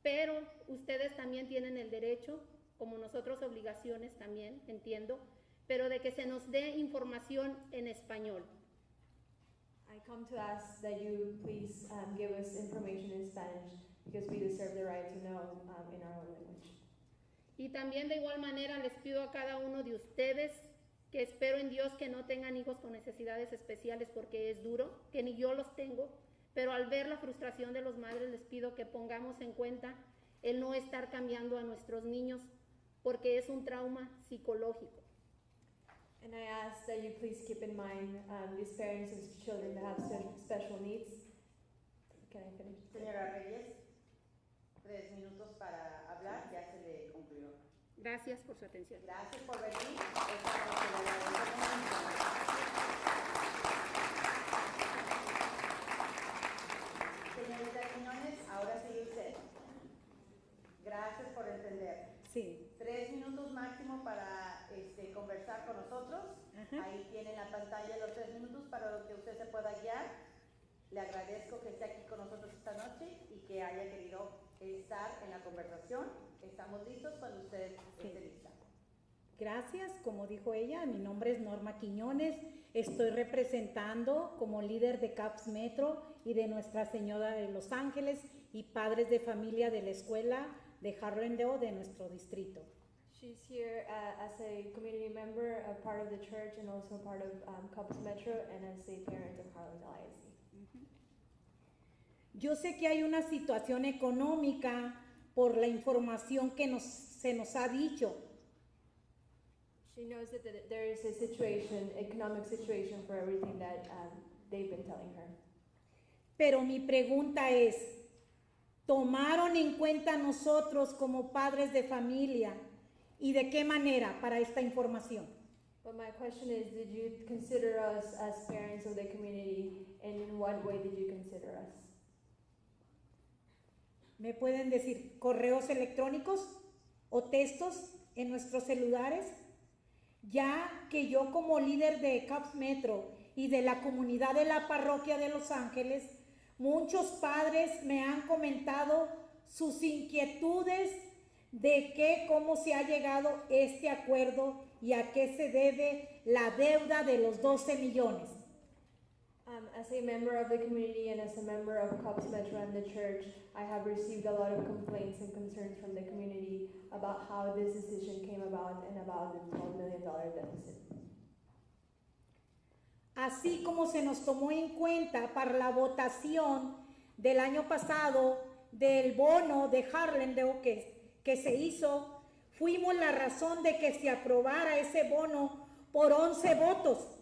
pero ustedes también tienen el derecho, como nosotros obligaciones también, entiendo, pero de que se nos dé información en español. I come to ask that you please give us information in Spanish because we deserve the right to know in our own language. Y también de igual manera les pido a cada uno de ustedes que espero en Dios que no tengan hijos con necesidades especiales porque es duro, que ni yo los tengo, pero al ver la frustración de los madres les pido que pongamos en cuenta el no estar cambiando a nuestros niños porque es un trauma psicológico. And I ask that you please keep in mind these parents of children that have special needs. Can I finish? Señora Reyes, 3 minutos para hablar, ya se le concluyó. Gracias por su atención. Gracias por venir. Esta noche le agradecemos mucho. en la pantalla los 3 minutos para que usted se pueda guiar. Le agradezco que esté aquí con nosotros esta noche y que haya querido estar en la conversación. Estamos listos cuando usted esté lista. Gracias, como dijo ella, mi nombre es Norma Quiñones, estoy representando como líder de CAPS Metro y de Nuestra Señora de Los Ángeles y padres de familia de la escuela de Harlandale de nuestro distrito. She's here as a community member, a part of the church, and also part of CAPS Metro, and as a parent of Harlandale ISD. Yo sé que hay una situación económica por la información que se nos ha dicho. She knows that there is a situation, economic situation for everything that they've been telling her. Pero mi pregunta es, ¿tomaron en cuenta nosotros como padres de familia y de qué manera para esta información? But my question is, did you consider us as parents of the community, and in what way did you consider us? ¿Me pueden decir correos electrónicos o textos en nuestros celulares? Ya que yo como líder de CAPS Metro y de la comunidad de la parroquia de Los Ángeles, muchos padres me han comentado sus inquietudes de cómo se ha llegado este acuerdo y a qué se debe la deuda de los 12 millones. As a member of the community and as a member of CAPS Metro and the church, I have received a lot of complaints and concerns from the community about how this decision came about and about the $12 million deficit. Así como se nos tomó en cuenta para la votación del año pasado del bono de Harlandale que se hizo, fuimos la razón de que se aprobara ese bono por 11 votos,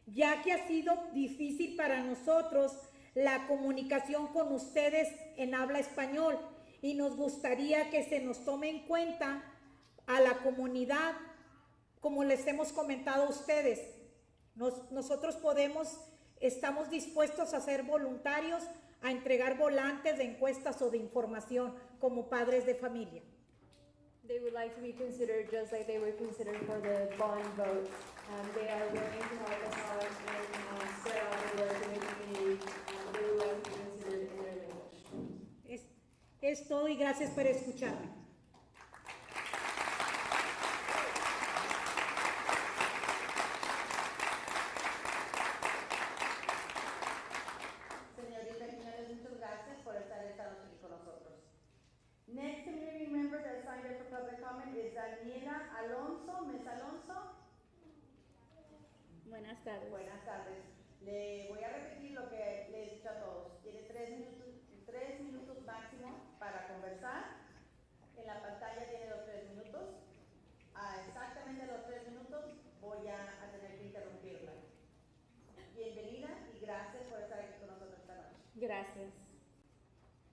ya que ha sido difícil para nosotros la comunicación con ustedes en habla español y nos gustaría que se nos tome en cuenta a la comunidad, como les hemos comentado a ustedes. Nosotros estamos dispuestos a ser voluntarios a entregar volantes de encuestas o de información como padres de familia. They would like to be considered just like they were considered for the bond vote. They are willing to help us out and spread out the word in the community. They would like to be considered in their language. Es todo y gracias por escucharme. Señorita Quinones, muchas gracias por estar esta noche aquí con nosotros. Next community member that signed up for public comment is Daniela Alonso. Ms. Alonso. Buenas tardes. Buenas tardes. Le voy a repetir lo que le he dicho a todos. Tiene 3 minutos máximo para conversar. En la pantalla tiene los 3 minutos. Exactamente los 3 minutos voy a tener que interrumpirla. Bienvenida y gracias por estar aquí con nosotros esta noche. Gracias.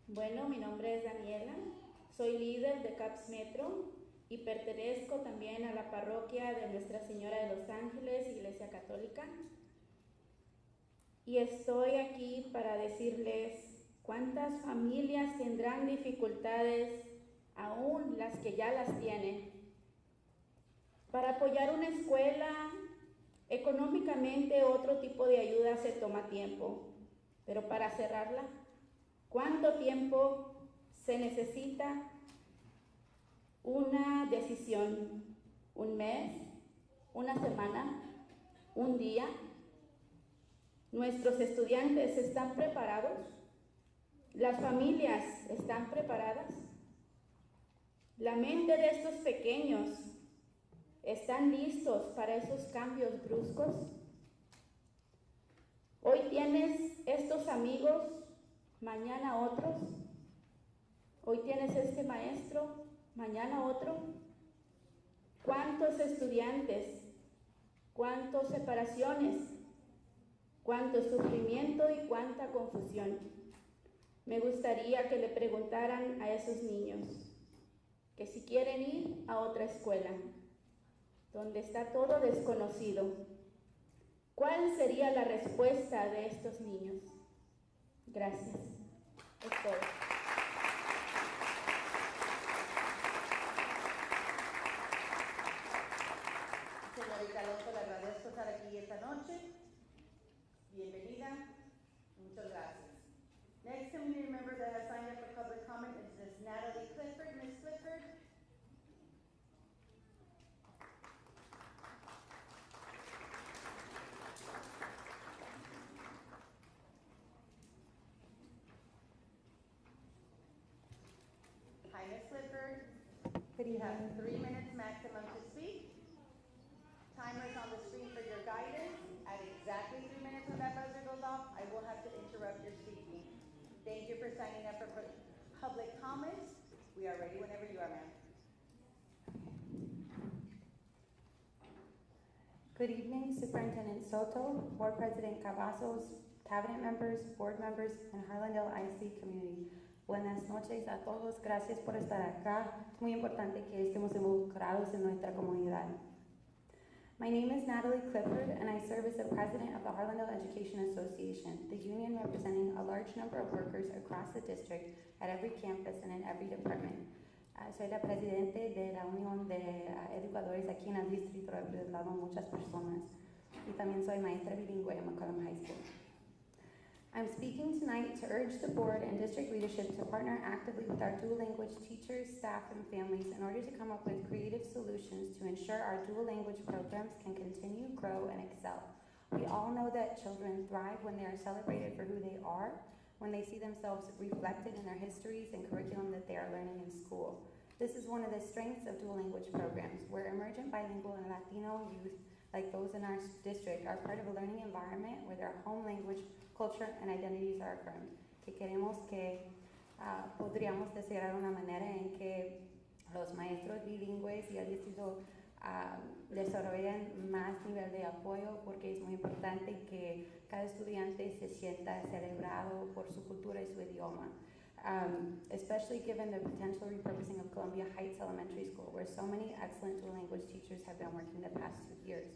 Bueno, mi nombre es Daniela. Soy líder de CAPS Metro y pertenezco también a la parroquia de Nuestra Señora de Los Ángeles, Iglesia Católica. Y estoy aquí para decirles cuántas familias tendrán dificultades, aún las que ya las tienen. Para apoyar una escuela, económicamente otro tipo de ayuda se toma tiempo, pero para cerrarla, ¿cuánto tiempo se necesita? Una decisión, un mes, una semana, un día. Nuestros estudiantes están preparados, las familias están preparadas, la mente de estos pequeños están listos para esos cambios bruscos. Hoy tienes estos amigos, mañana otros. Hoy tienes este maestro, mañana otro. ¿Cuántos estudiantes? ¿Cuántas separaciones? ¿Cuánto sufrimiento y cuánta confusión? Me gustaría que le preguntaran a esos niños que si quieren ir a otra escuela, donde está todo desconocido, ¿cuál sería la respuesta de estos niños? Gracias. Es todo. Señorita Alonso, le agradezco estar aquí esta noche. Bienvenida. Muchas gracias. Next community member that has signed up for public comment is Ms. Natalie Clifford. Ms. Clifford. Hi, Ms. Clifford. You have 3 minutes maximum to speak. Timer's on the screen for your guidance. At exactly 3 minutes when that buzzer goes off, I will have to interrupt your speaking. Thank you for signing up for public comments. We are ready whenever you are, ma'am. Good evening, Superintendent Soto, Board President Cavazos, Cabinet members, board members, and Harlandale ISD community. Buenas noches a todos. Gracias por estar acá. Es muy importante que estemos involucrados en nuestra comunidad. My name is Natalie Clifford, and I serve as the president of the Harlandale Education Association, the union representing a large number of workers across the district at every campus and in every department. Soy la presidente de la Unión de Educadores aquí en el distrito, representando a muchas personas. Y también soy maestra bilingüe en McCollum High School. I'm speaking tonight to urge the board and district leadership to partner actively with our dual language teachers, staff, and families in order to come up with creative solutions to ensure our dual language programs can continue, grow, and excel. We all know that children thrive when they are celebrated for who they are, when they see themselves reflected in their histories and curriculum that they are learning in school. This is one of the strengths of dual language programs, where emergent bilingual and Latino youth, like those in our district, are part of a learning environment where their home language, culture, and identities are affirmed. Que queremos que podríamos desear una manera en que los maestros bilingües y el distrito desarrollen más nivel de apoyo, porque es muy importante que cada estudiante se sienta celebrado por su cultura y su idioma. Especially given the potential repurposing of Columbia Heights Elementary School, where so many excellent dual language teachers have been working the past 2 years.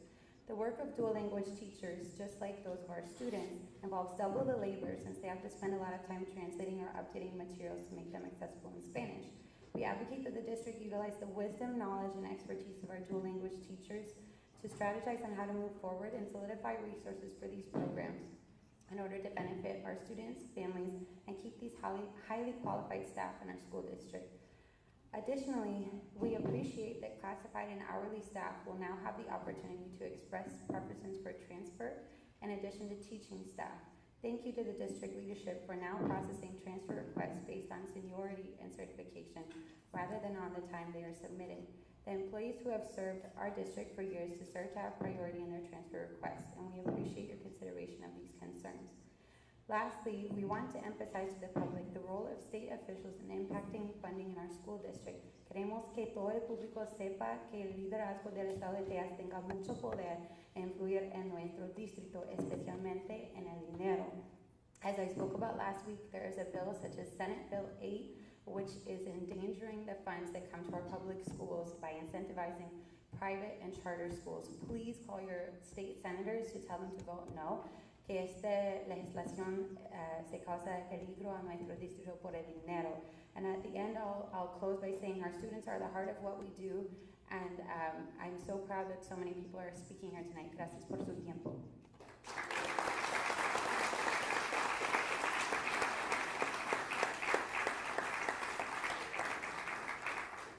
The work of dual language teachers, just like those of our students, involves double the labor since they have to spend a lot of time translating or updating materials to make them accessible in Spanish. We advocate that the district utilize the wisdom, knowledge, and expertise of our dual language teachers to strategize on how to move forward and solidify resources for these programs in order to benefit our students, families, and keep these highly qualified staff in our school district. Additionally, we appreciate that classified and hourly staff will now have the opportunity to express preferences for transfer in addition to teaching staff. Thank you to the district leadership for now processing transfer requests based on seniority and certification rather than on the time they are submitted. The employees who have served our district for years deserve to have priority in their transfer requests, and we appreciate your consideration of these concerns. Lastly, we want to emphasize to the public the role of state officials in impacting funding in our school district. Queremos que todo el público sepa que el liderazgo del estado de Texas tenga mucho poder e influir en nuestro distrito, especialmente en el dinero. As I spoke about last week, there is a bill such as Senate Bill 8, which is endangering the funds that come to our public schools by incentivizing private and charter schools. Please call your state senators to tell them to vote no, que esta legislación se causa peligro a nuestro distrito por el dinero. And at the end, I'll close by saying our students are the heart of what we do, and I'm so proud that so many people are speaking here tonight. Gracias por su tiempo.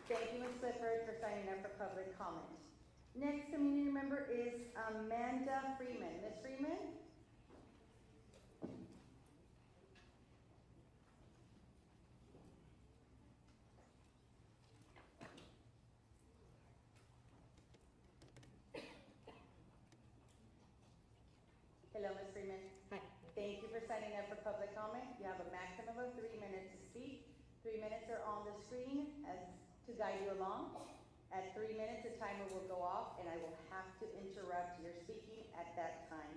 Thank you, Ms. Clifford, for signing up for public comment. Next community member is Amanda Freeman. Ms. Freeman? Hello, Ms. Freeman. Hi. Thank you for signing up for public comment. You have a maximum of 3 minutes to speak. 3 minutes are on the screen to guide you along. At 3 minutes, the timer will go off, and I will have to interrupt your speaking at that time.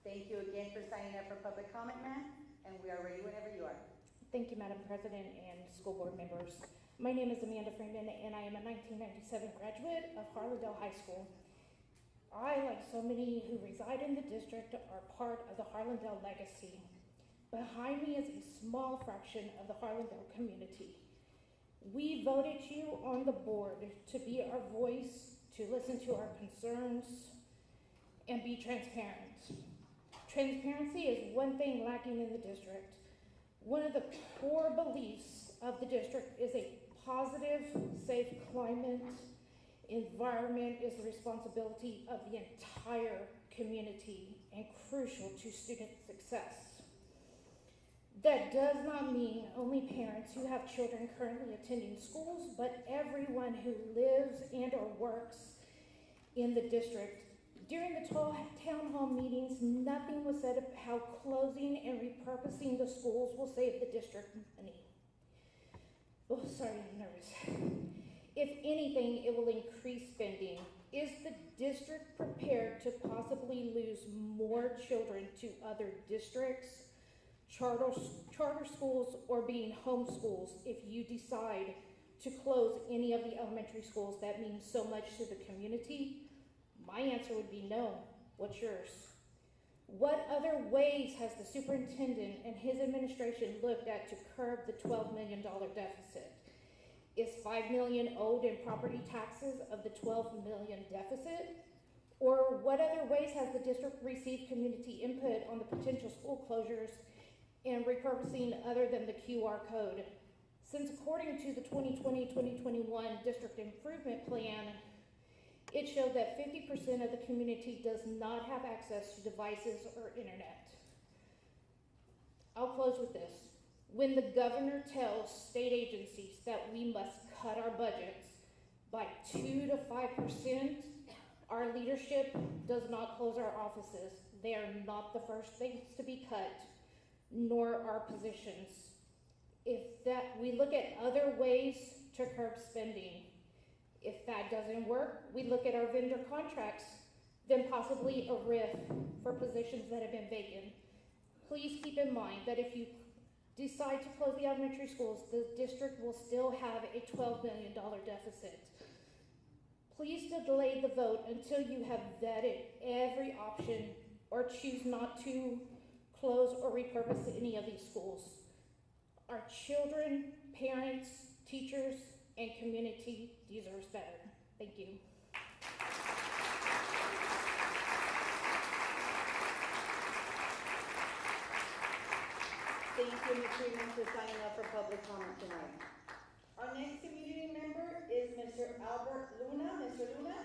Thank you again for signing up for public comment, ma'am, and we are ready whenever you are. Thank you, Madam President and school board members. My name is Amanda Freeman, and I am a 1997 graduate of Harlandale High School. I, like so many who reside in the district, are part of the Harlandale legacy. Behind me is a small fraction of the Harlandale community. We voted you on the board to be our voice, to listen to our concerns, and be transparent. Transparency is one thing lacking in the district. One of the core beliefs of the district is a positive, safe climate environment is the responsibility of the entire community and crucial to student success. That does not mean only parents who have children currently attending schools, but everyone who lives and or works in the district. During the town hall meetings, nothing was said about how closing and repurposing the schools will save the district money. Oh, sorry, I'm nervous. If anything, it will increase spending. Is the district prepared to possibly lose more children to other districts, charter schools, or being homeschools if you decide to close any of the elementary schools that mean so much to the community? My answer would be no. What's yours? What other ways has the superintendent and his administration looked at to curb the $12 million deficit? Is $5 million owed in property taxes of the $12 million deficit? Or what other ways has the district received community input on the potential school closures and repurposing other than the QR code? Since according to the 2020-2021 district improvement plan, it showed that 50% of the community does not have access to devices or internet. I'll close with this. When the governor tells state agencies that we must cut our budgets by 2 to 5%, our leadership does not close our offices. They are not the first things to be cut, nor our positions. If that, we look at other ways to curb spending. If that doesn't work, we look at our vendor contracts, then possibly a RIF for positions that have been vacant. Please keep in mind that if you decide to close the elementary schools, the district will still have a $12 million deficit. Please delay the vote until you have vetted every option or choose not to close or repurpose any of these schools. Our children, parents, teachers, and community deserves better. Thank you. Thank you, Ms. Freeman, for signing up for public comment tonight. Our next community member is Mr. Albert Luna. Mr. Luna?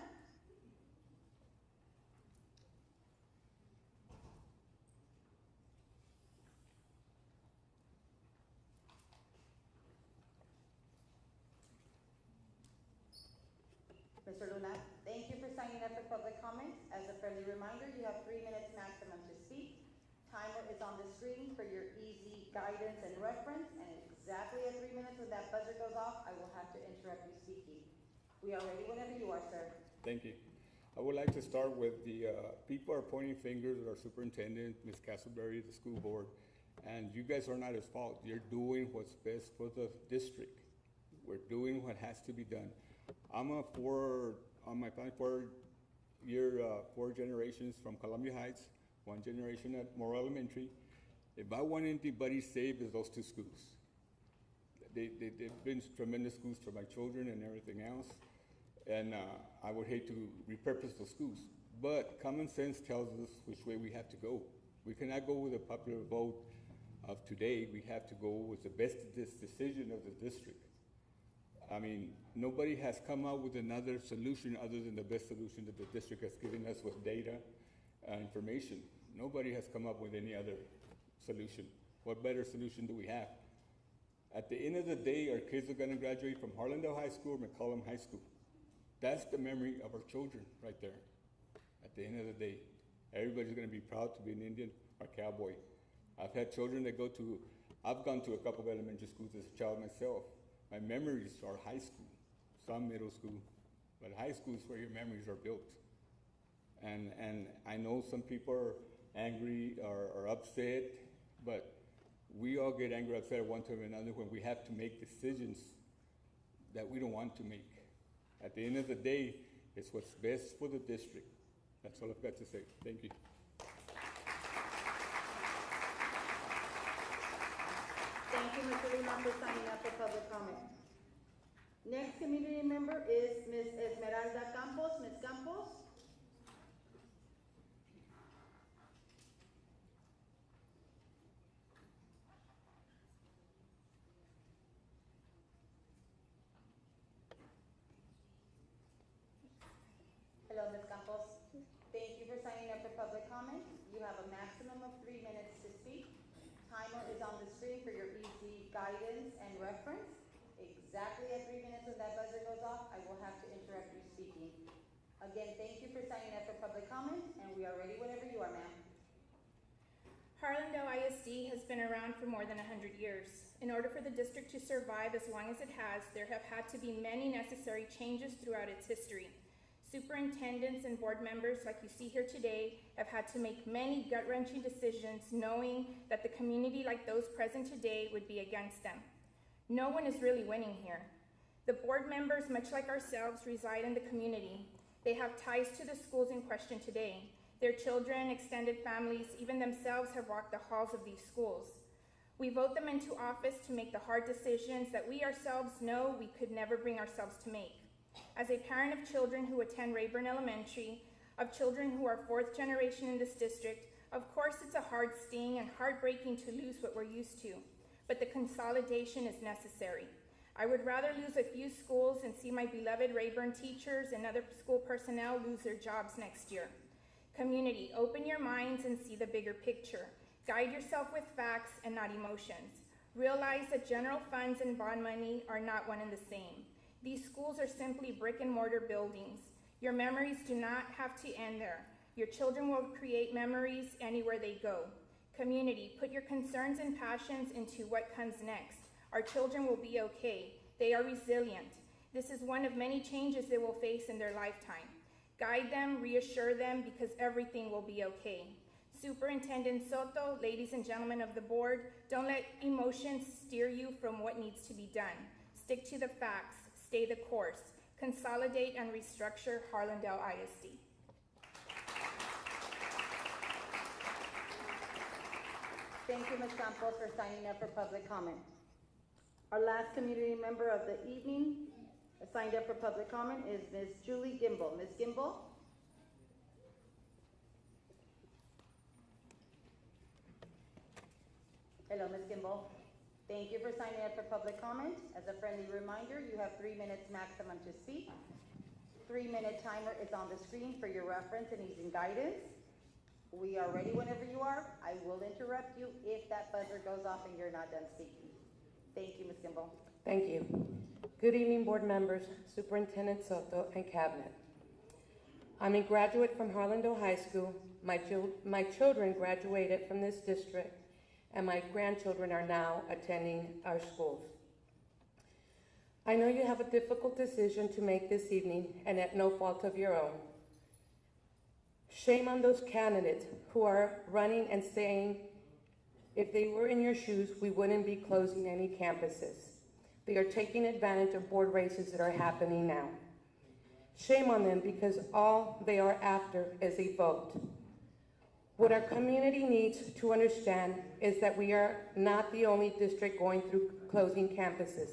Mr. Luna, thank you for signing up for public comment. As a friendly reminder, you have 3 minutes maximum to speak. Timer is on the screen for your easy guidance and reference, and exactly at 3 minutes when that buzzer goes off, I will have to interrupt you speaking. We are ready whenever you are, sir. Thank you. I would like to start with the people are pointing fingers at our superintendent, Ms. Castleberry, the school board, and you guys are not at fault. You're doing what's best for the district. We're doing what has to be done. I'm on my family, 4 generations from Columbia Heights, 1 generation at Morrow Elementary. If I want anybody saved, it's those 2 schools. They've been tremendous schools for my children and everything else, and I would hate to repurpose those schools. But common sense tells us which way we have to go. We cannot go with a popular vote of today. We have to go with the best decision of the district. I mean, nobody has come out with another solution other than the best solution that the district has given us with data, information. Nobody has come up with any other solution. What better solution do we have? At the end of the day, our kids are going to graduate from Harlandale High School or McCollum High School. That's the memory of our children right there. At the end of the day, everybody's going to be proud to be an Indian or cowboy. I've had children that I've gone to a couple of elementary schools as a child myself. My memories are high school, some middle school, but high school is where your memories are built. And I know some people are angry or upset, but we all get angry or upset at one time or another when we have to make decisions that we don't want to make. At the end of the day, it's what's best for the district. That's all I've got to say. Thank you. Thank you, Mr. Luna, for signing up for public comment. Next community member is Ms. Esmeralda Campos. Ms. Campos? public comment. You have a maximum of 3 minutes to speak. Timer is on the screen for your easy guidance and reference. Exactly at 3 minutes when that buzzer goes off, I will have to interrupt you speaking. Again, thank you for signing up for public comment, and we are ready whenever you are, ma'am. Harlandale ISD has been around for more than 100 years. In order for the district to survive as long as it has, there have had to be many necessary changes throughout its history. Superintendents and board members, like you see here today, have had to make many gut-wrenching decisions knowing that the community like those present today would be against them. No one is really winning here. The board members, much like ourselves, reside in the community. They have ties to the schools in question today. Their children, extended families, even themselves have walked the halls of these schools. We vote them into office to make the hard decisions that we ourselves know we could never bring ourselves to make. As a parent of children who attend Rayburn Elementary, of children who are fourth generation in this district, of course it's a hard sting and heartbreaking to lose what we're used to, but the consolidation is necessary. I would rather lose a few schools and see my beloved Rayburn teachers and other school personnel lose their jobs next year. Community, open your minds and see the bigger picture. Guide yourself with facts and not emotions. Realize that general funds and bond money are not one and the same. These schools are simply brick and mortar buildings. Your memories do not have to end there. Your children will create memories anywhere they go. Community, put your concerns and passions into what comes next. Our children will be okay. They are resilient. This is one of many changes they will face in their lifetime. Guide them, reassure them, because everything will be okay. Superintendent Soto, ladies and gentlemen of the board, don't let emotions steer you from what needs to be done. Stick to the facts, stay the course, consolidate and restructure Harlandale ISD. Thank you, Ms. Campos, for signing up for public comment. Our last community member of the evening signed up for public comment is Ms. Julie Kimball. Ms. Kimball? Hello, Ms. Kimball. Thank you for signing up for public comment. As a friendly reminder, you have 3 minutes maximum to speak. 3-minute timer is on the screen for your reference and easy guidance. We are ready whenever you are. I will interrupt you if that buzzer goes off and you're not done speaking. Thank you, Ms. Kimball. Thank you. Good evening, board members, Superintendent Soto, and Cabinet. I'm a graduate from Harlandale High School. My children graduated from this district, and my grandchildren are now attending our schools. I know you have a difficult decision to make this evening, and at no fault of your own. Shame on those candidates who are running and saying, if they were in your shoes, we wouldn't be closing any campuses. They are taking advantage of board races that are happening now. Shame on them, because all they are after is a vote. What our community needs to understand is that we are not the only district going through closing campuses.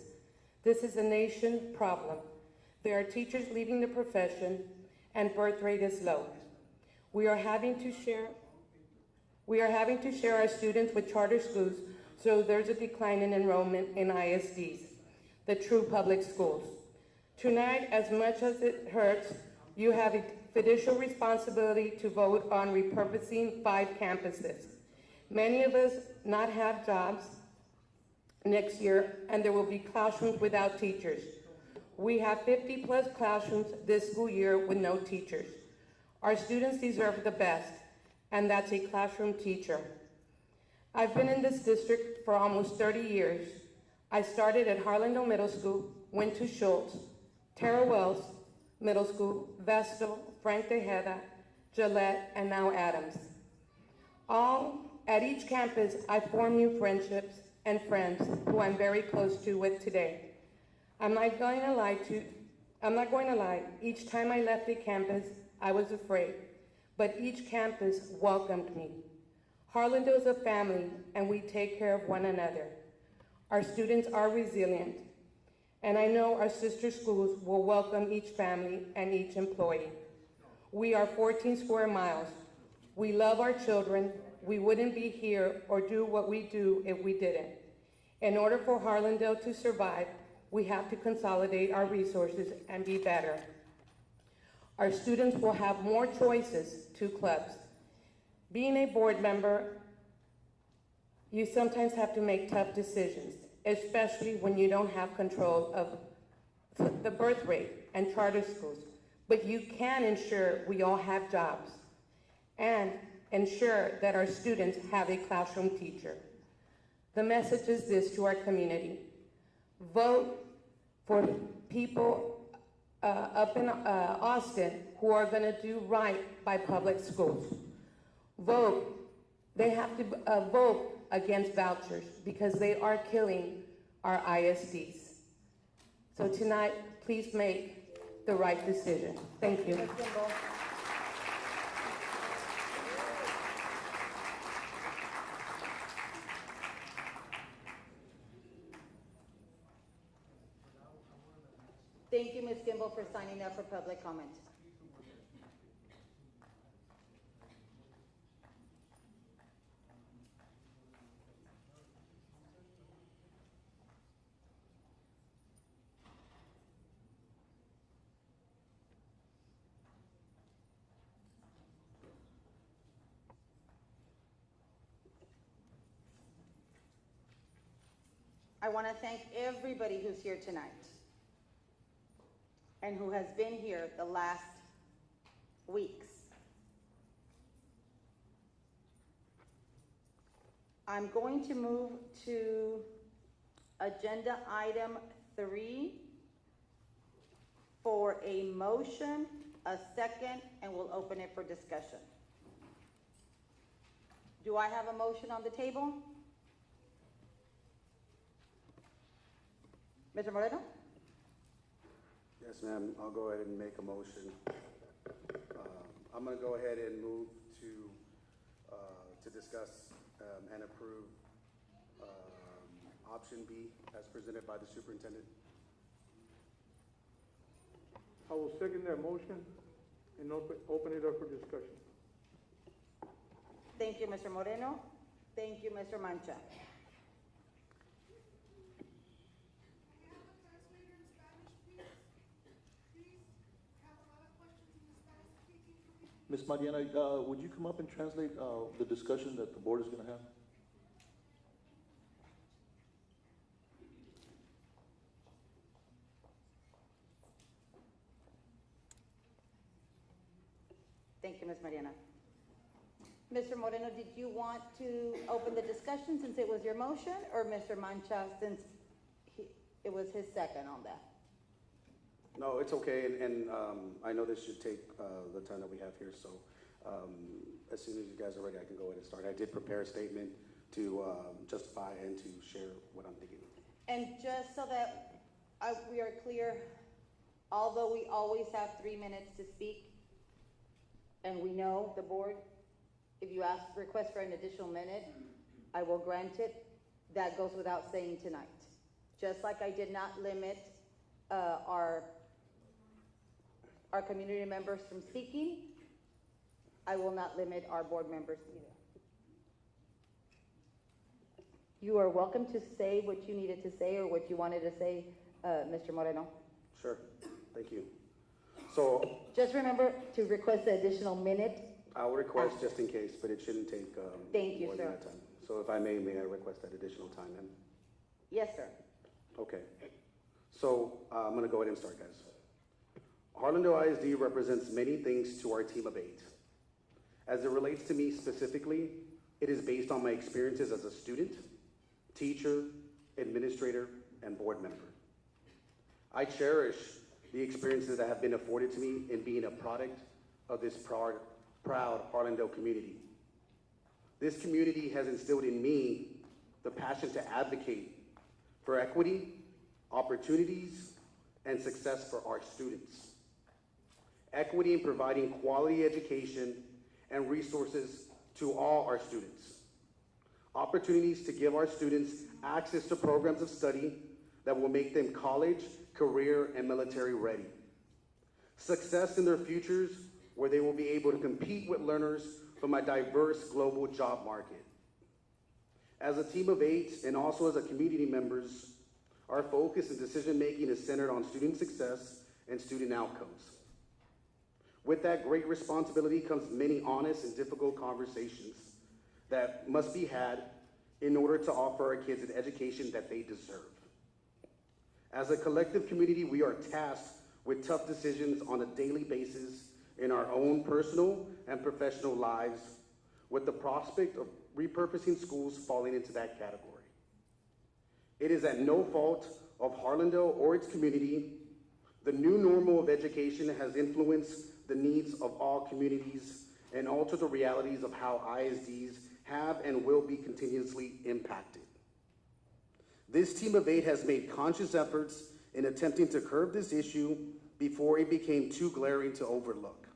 This is a nation problem. There are teachers leaving the profession, and birth rate is low. We are having to share our students with charter schools, so there's a decline in enrollment in ISDs, the true public schools. Tonight, as much as it hurts, you have a fiducial responsibility to vote on repurposing 5 campuses. Many of us not have jobs next year, and there will be classrooms without teachers. We have 50+ classrooms this school year with no teachers. Our students deserve the best, and that's a classroom teacher. I've been in this district for almost 30 years. I started at Harlandale Middle School, went to Schultz, Terra Wells Middle School, Vestal, Frank Tejeda, Gillette, and now Adams. At each campus, I formed new friendships and friends who I'm very close to with today. I'm not going to lie, each time I left a campus, I was afraid, but each campus welcomed me. Harlandale is a family, and we take care of one another. Our students are resilient, and I know our sister schools will welcome each family and each employee. We are 14 square miles. We love our children. We wouldn't be here or do what we do if we didn't. In order for Harlandale to survive, we have to consolidate our resources and be better. Our students will have more choices to clubs. Being a board member, you sometimes have to make tough decisions, especially when you don't have control of the birth rate and charter schools. But you can ensure we all have jobs and ensure that our students have a classroom teacher. The message is this to our community: vote for people up in Austin who are going to do right by public schools. Vote. They have to vote against vouchers because they are killing our ISDs. So tonight, please make the right decision. Thank you. Thank you, Ms. Kimball, for signing up for public comment. I want to thank everybody who's here tonight and who has been here the last weeks. I'm going to move to agenda item 3 for a motion, a second, and we'll open it for discussion. Do I have a motion on the table? Mr. Moreno? Yes, ma'am. I'll go ahead and make a motion. I'm going to go ahead and move to discuss and approve option B as presented by the superintendent. I will second that motion and open it up for discussion. Thank you, Mr. Moreno. Thank you, Mr. Mancha. Ms. Mariana, would you come up and translate the discussion that the board is going to have? Thank you, Ms. Mariana. Mr. Moreno, did you want to open the discussion since it was your motion, or Mr. Mancha since it was his second on that? No, it's okay, and I know this should take the time that we have here, so as soon as you guys are ready, I can go ahead and start. I did prepare a statement to justify and to share what I'm thinking. And just so that we are clear, although we always have 3 minutes to speak, and we know the board, if you request for an additional minute, I will grant it. That goes without saying tonight. Just like I did not limit our community members from speaking, I will not limit our board members either. You are welcome to say what you needed to say or what you wanted to say, Mr. Moreno. Sure, thank you. So just remember to request the additional minute. I'll request just in case, but it shouldn't take Thank you, more than that time. So if I may I request that additional time then? Yes, sir. Okay. So I'm going to go ahead and start, guys. Harlandale ISD represents many things to our team of 8. As it relates to me specifically, it is based on my experiences as a student, teacher, administrator, and board member. I cherish the experiences that have been afforded to me in being a product of this proud Harlandale community. This community has instilled in me the passion to advocate for equity, opportunities, and success for our students. Equity in providing quality education and resources to all our students. Opportunities to give our students access to programs of study that will make them college, career, and military ready. Success in their futures where they will be able to compete with learners from a diverse global job market. As a team of 8 and also as a community members, our focus and decision making is centered on student success and student outcomes. With that great responsibility comes many honest and difficult conversations that must be had in order to offer our kids an education that they deserve. As a collective community, we are tasked with tough decisions on a daily basis in our own personal and professional lives, with the prospect of repurposing schools falling into that category. It is at no fault of Harlandale or its community. The new normal of education has influenced the needs of all communities and altered the realities of how ISDs have and will be continuously impacted. This team of 8 has made conscious efforts in attempting to curb this issue before it became too glaring to overlook.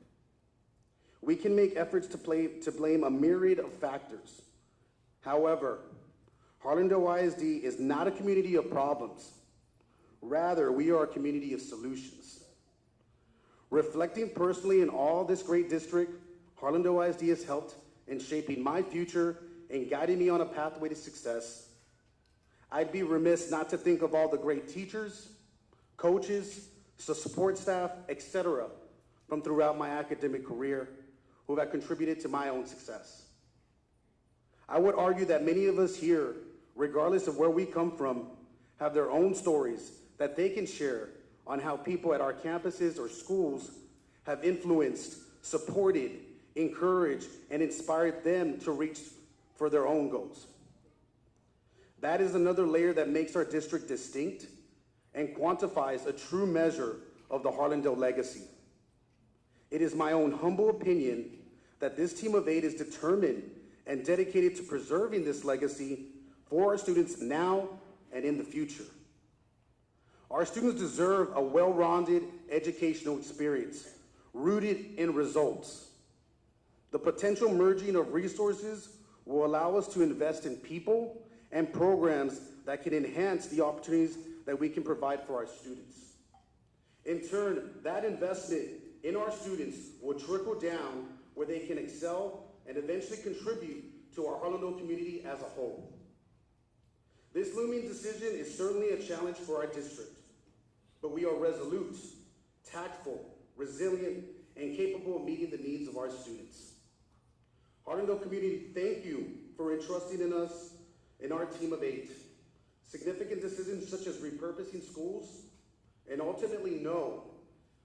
We can make efforts to blame a myriad of factors. However, Harlandale ISD is not a community of problems. Rather, we are a community of solutions. Reflecting personally in all this great district, Harlandale ISD has helped in shaping my future and guiding me on a pathway to success. I'd be remiss not to think of all the great teachers, coaches, support staff, etc. from throughout my academic career who have contributed to my own success. I would argue that many of us here, regardless of where we come from, have their own stories that they can share on how people at our campuses or schools have influenced, supported, encouraged, and inspired them to reach for their own goals. That is another layer that makes our district distinct and quantifies a true measure of the Harlandale legacy. It is my own humble opinion that this team of 8 is determined and dedicated to preserving this legacy for our students now and in the future. Our students deserve a well-rounded educational experience rooted in results. The potential merging of resources will allow us to invest in people and programs that can enhance the opportunities that we can provide for our students. In turn, that investment in our students will trickle down where they can excel and eventually contribute to our Harlandale community as a whole. This looming decision is certainly a challenge for our district, but we are resolute, tactful, resilient, and capable of meeting the needs of our students. Harlandale community, thank you for entrusting in us, in our team of 8. Significant decisions such as repurposing schools, and ultimately no,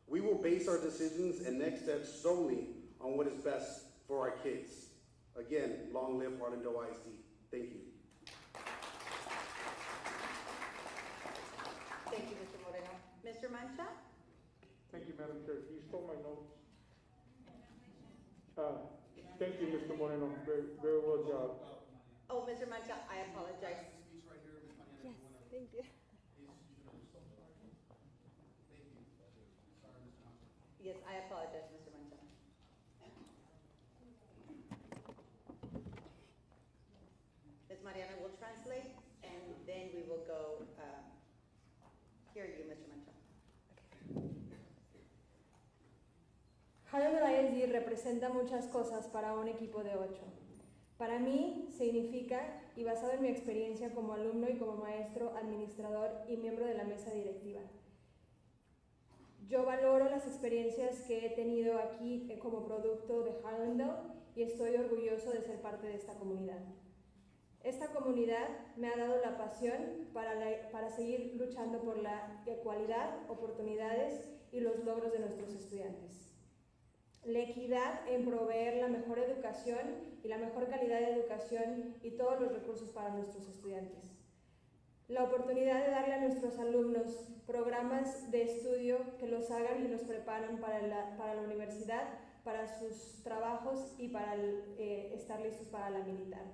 we will base our decisions and next steps solely on what is best for our kids. Again, long live Harlandale ISD. Thank you. Thank you, Mr. Moreno. Mr. Mancha? Thank you, Madam Chair. You stole my notes. Thank you, Mr. Moreno. Very well job. Oh, Mr. Mancha, I apologize. Yes, thank you. Yes, I apologize, Mr. Mancha. Ms. Mariana will translate, and then we will go hear you, Mr. Mancha. Harlandale ISD representa muchas cosas para un equipo de 8. Para mí significa, y basado en mi experiencia como alumno y como maestro, administrador y miembro de la mesa directiva. Yo valoro las experiencias que he tenido aquí como producto de Harlandale y estoy orgulloso de ser parte de esta comunidad. Esta comunidad me ha dado la pasión para seguir luchando por la igualdad, oportunidades y los logros de nuestros estudiantes. La equidad en proveer la mejor educación y la mejor calidad de educación y todos los recursos para nuestros estudiantes. La oportunidad de darle a nuestros alumnos programas de estudio que los hagan y los preparen para la universidad, para sus trabajos y para estar listos para la militar.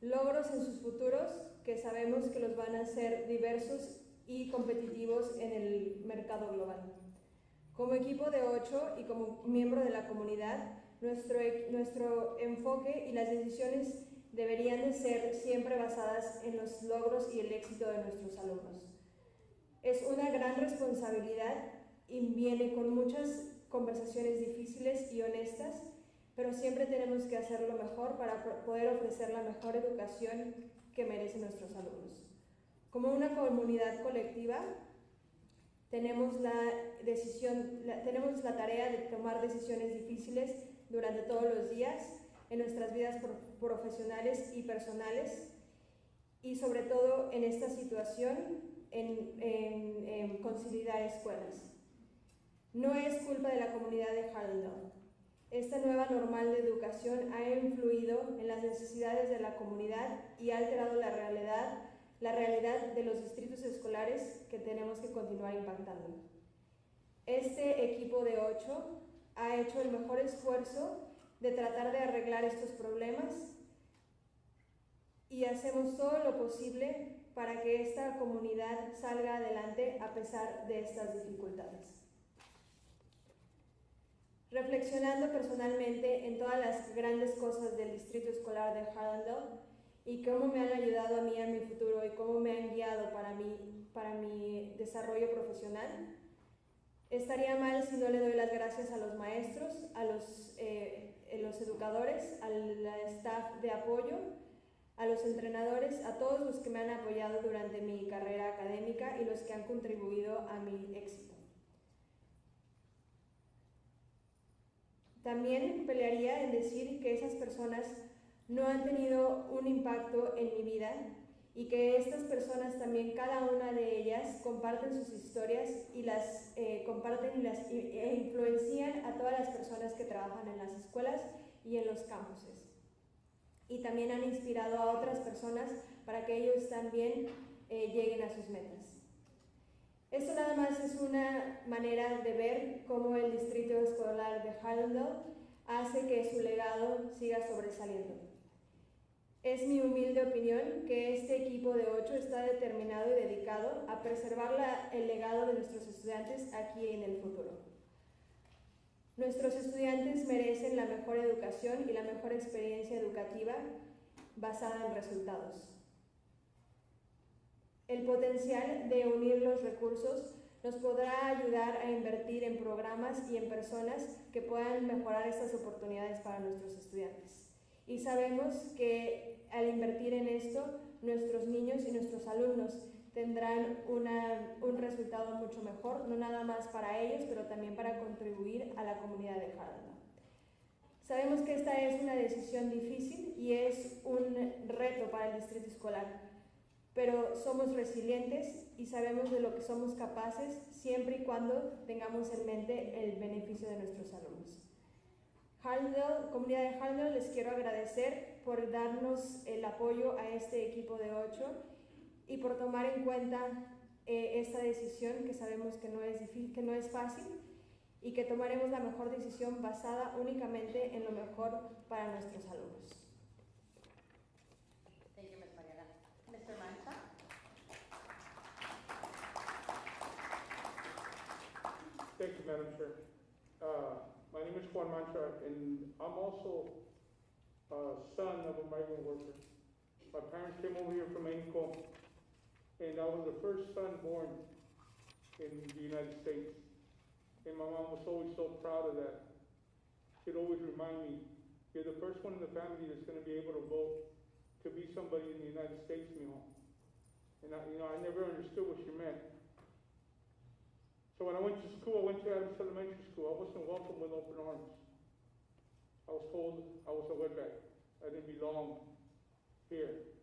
Logros en sus futuros que sabemos que los van a hacer diversos y competitivos en el mercado global. Como equipo de 8 y como miembro de la comunidad, nuestro enfoque y las decisiones deberían de ser siempre basadas en los logros y el éxito de nuestros alumnos. Es una gran responsabilidad y viene con muchas conversaciones difíciles y honestas, pero siempre tenemos que hacerlo mejor para poder ofrecer la mejor educación que merecen nuestros alumnos. Como una comunidad colectiva, Tenemos tenemos la tarea de tomar decisiones difíciles durante todos los días en nuestras vidas profesionales y personales, y sobre todo en esta situación en consolidar escuelas. No es culpa de la comunidad de Harlandale. Esta nueva normal de educación ha influido en las necesidades de la comunidad y ha alterado la realidad de los distritos escolares que tenemos que continuar impactando. Este equipo de 8 ha hecho el mejor esfuerzo de tratar de arreglar estos problemas y hacemos todo lo posible para que esta comunidad salga adelante a pesar de estas dificultades. Reflexionando personalmente en todas las grandes cosas del distrito escolar de Harlandale y cómo me han ayudado a mí en mi futuro y cómo me han guiado para mi desarrollo profesional, estaría mal si no le doy las gracias a los maestros, a los educadores, al staff de apoyo, a los entrenadores, a todos los que me han apoyado durante mi carrera académica y los que han contribuido a mi éxito. También pelearía en decir que esas personas no han tenido un impacto en mi vida y que estas personas también, cada una de ellas, comparten sus historias y las comparten e influencian a todas las personas que trabajan en las escuelas y en los campuses. Y también han inspirado a otras personas para que ellos también lleguen a sus metas. Esto nada más es una manera de ver cómo el distrito escolar de Harlandale hace que su legado siga sobresaliendo. Es mi humilde opinión que este equipo de 8 está determinado y dedicado a preservar el legado de nuestros estudiantes aquí en el futuro. Nuestros estudiantes merecen la mejor educación y la mejor experiencia educativa basada en resultados. El potencial de unir los recursos nos podrá ayudar a invertir en programas y en personas que puedan mejorar estas oportunidades para nuestros estudiantes. Y sabemos que al invertir en esto, nuestros niños y nuestros alumnos tendrán un resultado mucho mejor, no nada más para ellos, pero también para contribuir a la comunidad de Harlandale. Sabemos que esta es una decisión difícil y es un reto para el distrito escolar, pero somos resilientes y sabemos de lo que somos capaces siempre y cuando tengamos en mente el beneficio de nuestros alumnos. Comunidad de Harlandale, les quiero agradecer por darnos el apoyo a este equipo de 8 y por tomar en cuenta esta decisión que sabemos que no es difícil, que no es fácil, y que tomaremos la mejor decisión basada únicamente en lo mejor para nuestros alumnos. Thank you, Ms. Mariana. Mr. Mancha? Thank you, Madam Chair. My name is Juan Mancha, and I'm also a son of a migrant worker. My parents came over here from Mexico, and I was the first son born in the United States. And my mom was always so proud of that. She'd always remind me, you're the first one in the family that's going to be able to vote to be somebody in the United States, mijo. And I never understood what she meant. So when I went to school, I went to Adams Elementary School. I wasn't welcome with open arms. I was told I was a wetback. I didn't belong here.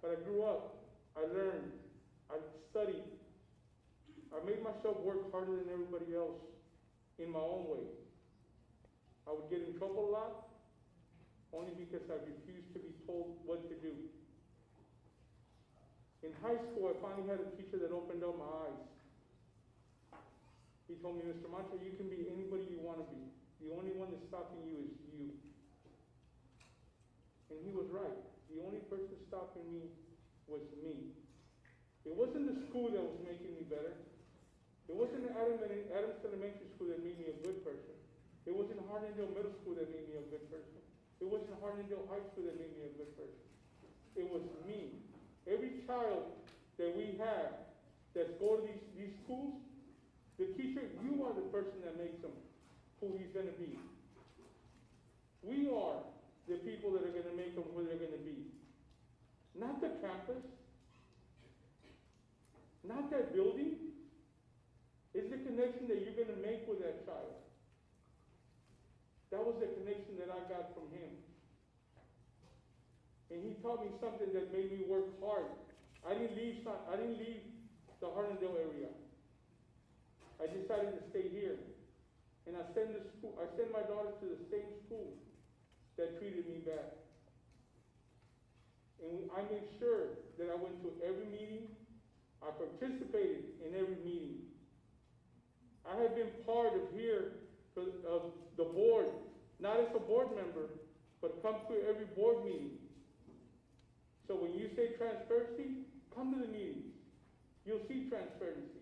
But I grew up. I learned. I studied. I made myself work harder than everybody else in my own way. I would get in trouble a lot, only because I refused to be told what to do. In high school, I finally had a teacher that opened up my eyes. He told me, Mr. Mancha, you can be anybody you want to be. The only one that's stopping you is you. And he was right. The only person stopping me was me. It wasn't the school that was making me better. It wasn't Adams Elementary School that made me a good person. It wasn't Harlandale Middle School that made me a good person. It wasn't Harlandale High School that made me a good person. It was me. Every child that we have that's go to these schools, the teacher, you are the person that makes him who he's going to be. We are the people that are going to make him who they're going to be. Not the campus. Not that building. And he taught me something that made me work hard. I didn't leave the Harlandale area. I decided to stay here. And I sent my daughter to the same school that treated me bad. And I made sure that I went to every meeting. I participated in every meeting. I have been part of the board, not as a board member, but come to every board meeting. So when you say transparency, come to the meetings. You'll see transparency.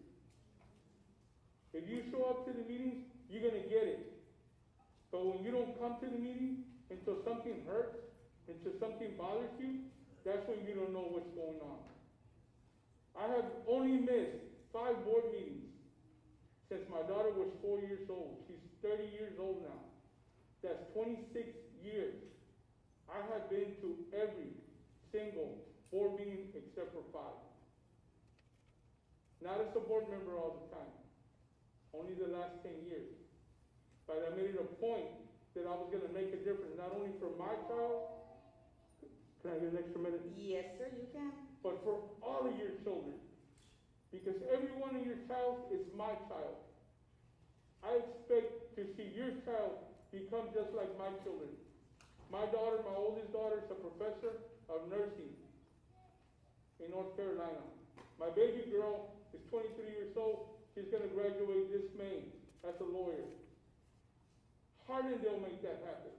If you show up to the meetings, you're going to get it. But when you don't come to the meeting until something hurts, until something bothers you, that's when you don't know what's going on. I have only missed 5 board meetings since my daughter was 4 years old. She's 30 years old now. That's 26 years. I have been to every single board meeting except for 5. Not as a board member all the time. Only the last 10 years. But I made it a point that I was going to make a difference, not only for my child. Can I get an extra minute? Yes, sir, you can. But for all of your children. Because every one of your child is my child. I expect to see your child become just like my children. My daughter, my oldest daughter, is a professor of nursing in North Carolina. My baby girl is 23 years old. She's going to graduate this May as a lawyer. Harlandale make that happen.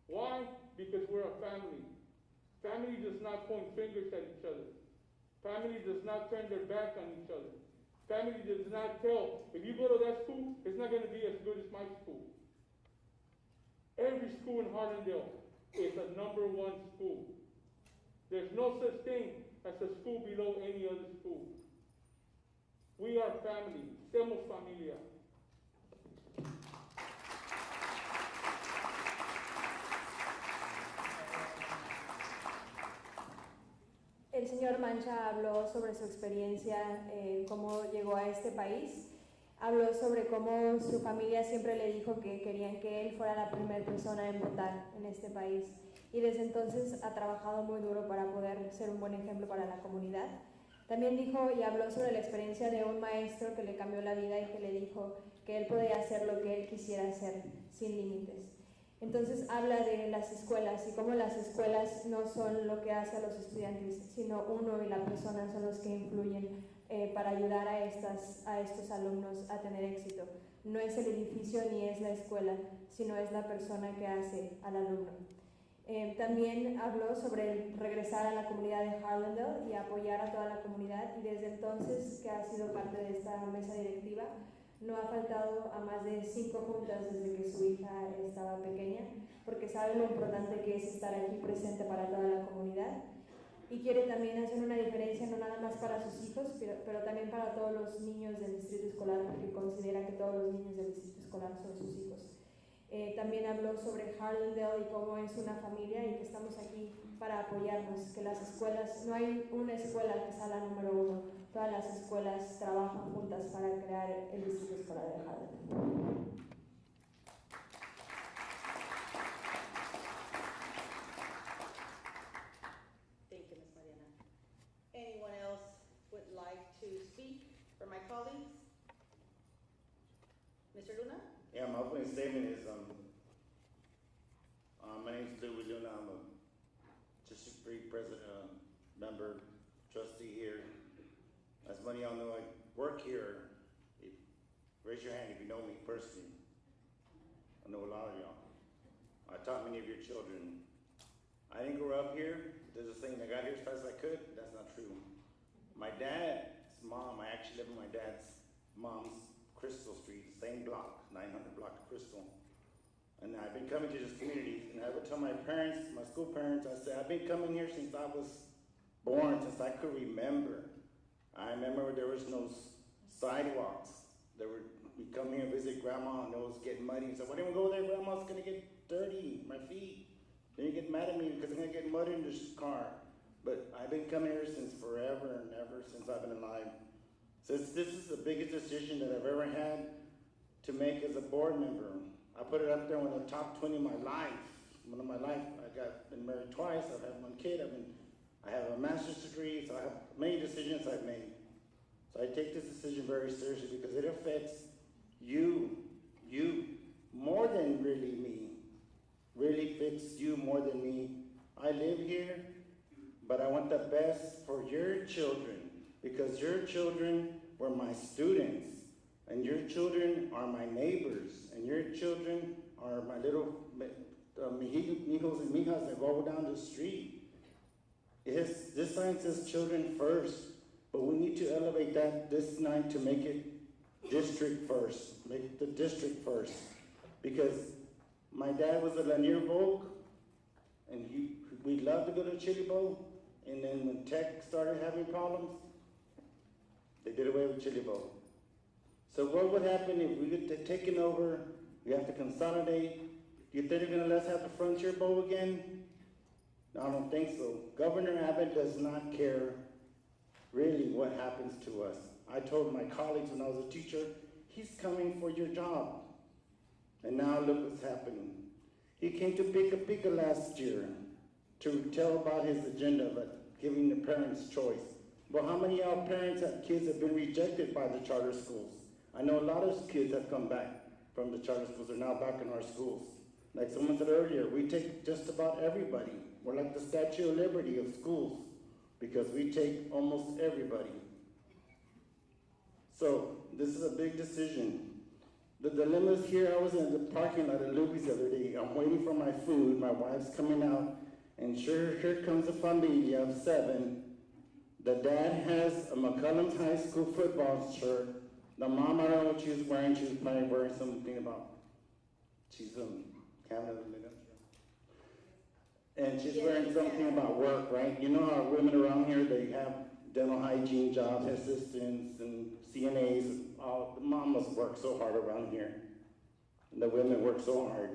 Why? Because we're a family. Family does not point fingers at each other. Family does not turn their back on each other. Family does not tell, if you go to that school, it's not going to be as good as my school. Every school in Harlandale is a #1 school. There's no such thing as a school below any other school. We are family. Somos familia. El señor Mancha habló sobre su experiencia, cómo llegó a este país. Habló sobre cómo su familia siempre le dijo que querían que él fuera la primera persona en votar en este país. Y desde entonces ha trabajado muy duro para poder ser un buen ejemplo para la comunidad. También dijo y habló sobre la experiencia de un maestro que le cambió la vida y que le dijo que él podía hacer lo que él quisiera hacer sin límites. Entonces habla de las escuelas y cómo las escuelas no son lo que hace a los estudiantes, sino uno y la persona son los que influyen para ayudar a estos alumnos a tener éxito. No es el edificio ni es la escuela, sino es la persona que hace al alumno. También habló sobre regresar a la comunidad de Harlandale y apoyar a toda la comunidad, y desde entonces que ha sido parte de esta mesa directiva no ha faltado a más de 5 juntas desde que su hija estaba pequeña, porque sabe lo importante que es estar aquí presente para toda la comunidad, y quiere también hacer una diferencia no nada más para sus hijos, pero también para todos los niños del distrito escolar, porque considera que todos los niños del distrito escolar son sus hijos. También habló sobre Harlandale y cómo es una familia y que estamos aquí para apoyarnos, que las escuelas, no hay una escuela que sea la #1, todas las escuelas trabajan juntas para crear el distrito escolar de Harlandale. Thank you, Ms. Mariana. Anyone else would like to speak for my colleagues? Mr. Luna? Yeah, my opening statement is, my name is Louis Luna. I'm a District 3 president, member, trustee here. As many of y'all know, I work here. Raise your hand if you know me personally. I know a lot of y'all. I taught many of your children. I didn't grow up here. There's a saying, I got here as fast as I could. That's not true. My dad's mom, I actually live in my dad's mom's Crystal Street, same block, 900 block of Crystal. And I've been coming to this community, and I would tell my parents, my school parents, I said, I've been coming here since I was born, since I could remember. I remember there was no sidewalks. We'd come here and visit grandma, and it was getting muddy. So why didn't we go there? Grandma's gonna get dirty, my feet. Then you get mad at me because I'm gonna get mud in this car. But I've been coming here since forever and ever since I've been alive. Since this is the biggest decision that I've ever had to make as a board member. I put it up there in the top 20 of my life. one of my life. Been married twice. I've had one kid. I have a master's degree. So I have many decisions I've made. So I take this decision very seriously because it affects you more than really me. Really affects you more than me. I live here, but I want the best for your children because your children were my students, and your children are my neighbors, and your children are my little mijos and mijas that roll down the street. This sign says children first, but we need to elevate this night to make it district first. Make the district first. Because my dad was a Lanier Volk, and we loved to go to Chili Bowl, and then when Tech started having problems, they did away with Chili Bowl. So what would happen if we get taken over, we have to consolidate? Do you think they're gonna let us have the Frontier Bowl again? No, I don't think so. Governor Abbott does not care really what happens to us. I told my colleagues when I was a teacher, he's coming for your job. And now look what's happening. He came to Pika Pika last year to tell about his agenda, but giving the parents choice. Well, how many of our parents have kids that have been rejected by the charter schools? I know a lot of kids have come back from the charter schools are now back in our schools. Like someone said earlier, we take just about everybody. We're like the Statue of Liberty of schools because we take almost everybody. So this is a big decision. The dilemma's here. I was in the parking lot at Luby's the other day. I'm waiting for my food. My wife's coming out, and here comes a familia of 7. The dad has a McCullum's High School football shirt. The mom, I don't know what she was wearing. She was probably wearing something about, she's Canada. And she's wearing something about work, right? You know how women around here, they have dental hygiene jobs, assistants, and CNAs. The mom must work so hard around here. And the women work so hard.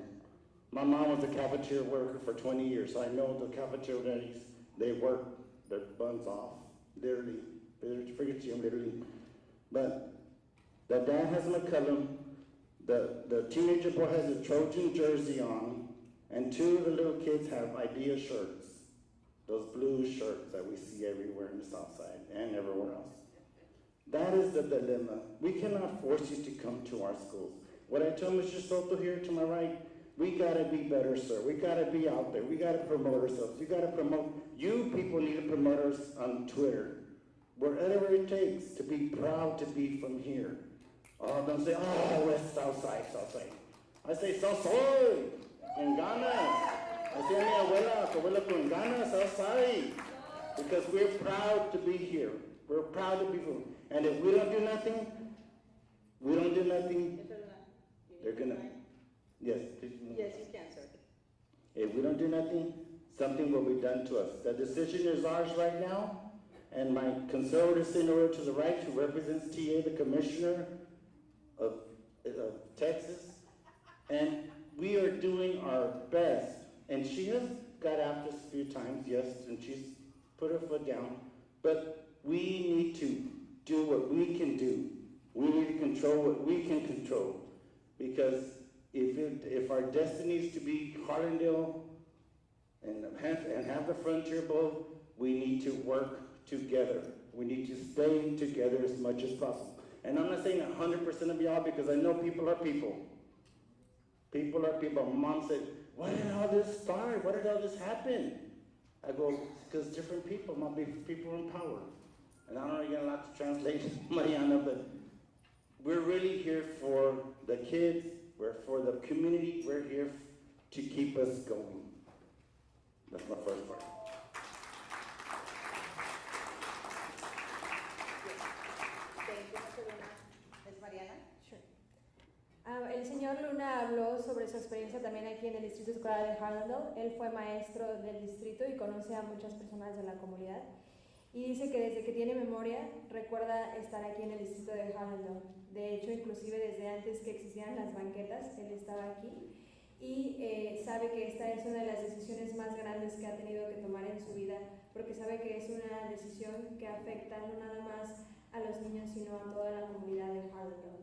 My mom was a cafeteria worker for 20 years, so I know the cafeteria ladies, they work their buns off, literally. Forget you, literally. But the dad has McCullum, the teenager boy has a Trojan jersey on, and 2 of the little kids have Idea shirts, those blue shirts that we see everywhere in the South Side and everywhere else. That is the dilemma. We cannot force you to come to our schools. What I tell Mr. Soto here to my right, we gotta be better, sir. We gotta be out there. We gotta promote ourselves. You people need to promote us on Twitter, wherever it takes to be proud to be from here. Don't say, oh, West Southside. I say, Southside, con ganas. I say, mi abuela con ganas, Southside. Because we're proud to be here. We're proud to be from. And if we don't do nothing, they're gonna, yes. Yes, you can, sir. If we don't do nothing, something will be done to us. The decision is ours right now, and my conservative senator to the right, who represents TA, the commissioner of Texas, and we are doing our best. And she has got after us a few times, yes, and she's put her foot down, but we need to do what we can do. We need to control what we can control, because if our destiny is to be Harlandale and have the Frontier Bowl, we need to work together. We need to stay together as much as possible. And I'm not saying 100% of y'all, because I know people are people. People are people. Mom said, why did all this start? Why did all this happen? I go, because different people might be people in power. And I don't know, you're going to have to translate Mariana, but we're really here for the kids. We're for the community. We're here to keep us going. That's my first part. El señor Luna habló sobre su experiencia también aquí en el Distrito Escolar de Harlandale. Él fue maestro del distrito y conoce a muchas personas de la comunidad. Y dice que desde que tiene memoria recuerda estar aquí en el distrito de Harlandale. De hecho, inclusive desde antes que existieran las banquetas, él estaba aquí. Y sabe que esta es una de las decisiones más grandes que ha tenido que tomar en su vida, porque sabe que es una decisión que afecta no nada más a los niños, sino a toda la comunidad de Harlandale.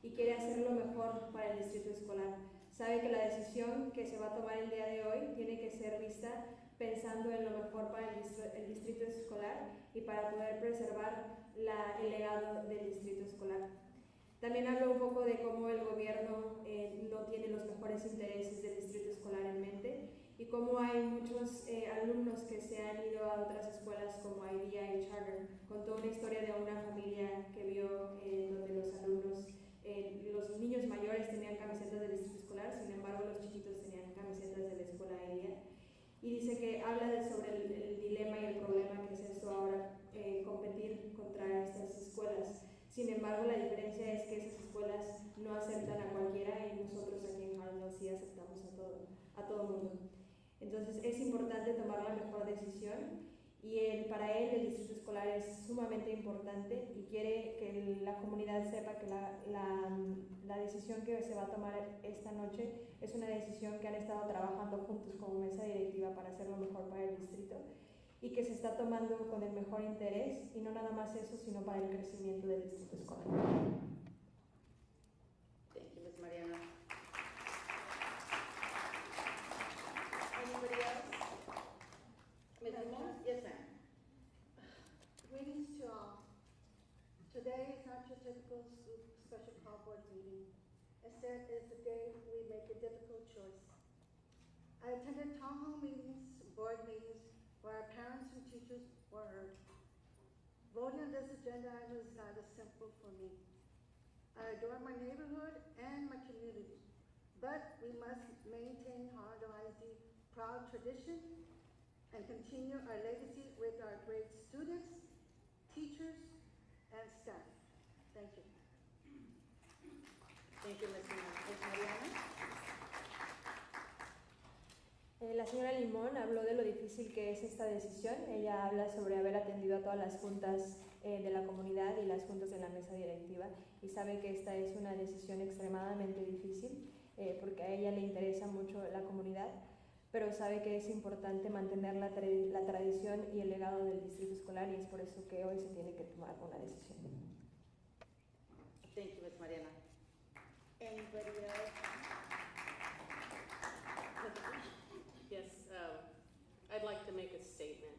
Y quiere hacer lo mejor para el distrito escolar. Sabe que la decisión que se va a tomar el día de hoy tiene que ser vista pensando en lo mejor para el distrito escolar y para poder preservar el legado del distrito escolar. También habló un poco de cómo el gobierno no tiene los mejores intereses del distrito escolar en mente y cómo hay muchos alumnos que se han ido a otras escuelas como IDEA y Charter. Contó una historia de una familia que vio donde los alumnos, los niños mayores tenían camisetas del distrito escolar, sin embargo los chiquitos tenían camisetas de la escuela IDEA. Y dice que habla sobre el dilema y el problema que es esto ahora, competir contra estas escuelas. Sin embargo, la diferencia es que esas escuelas no aceptan a cualquiera y nosotros aquí en Harlandale sí aceptamos a todo mundo. Entonces es importante tomar la mejor decisión y para él el distrito escolar es sumamente importante y quiere que la comunidad sepa que la decisión que se va a tomar esta noche es una decisión que han estado trabajando juntos como mesa directiva para hacer lo mejor para el distrito y que se está tomando con el mejor interés y no nada más eso, sino para el crecimiento del distrito escolar. Thank you, Ms. Mariana. Anybody else? Ms. Moore? Yes, ma'am. Greetings to all. Today is not your typical special call board meeting. Instead, it is the day we make a difficult choice. I attended town hall meetings, board meetings, where our parents and teachers were heard. Voting on this agenda item is not as simple for me. I adore my neighborhood and my community, but we must maintain Harlandale ISD's proud tradition and continue our legacy with our great students, teachers, and staff. Thank you. Thank you, Ms. Mariana. La señora Limón habló de lo difícil que es esta decisión. Ella habla sobre haber atendido a todas las juntas de la comunidad y las juntas de la mesa directiva y sabe que esta es una decisión extremadamente difícil porque a ella le interesa mucho la comunidad, pero sabe que es importante mantener la tradición y el legado del distrito escolar y es por eso que hoy se tiene que tomar una decisión. Thank you, Ms. Mariana. Anybody else? Yes, I'd like to make a statement.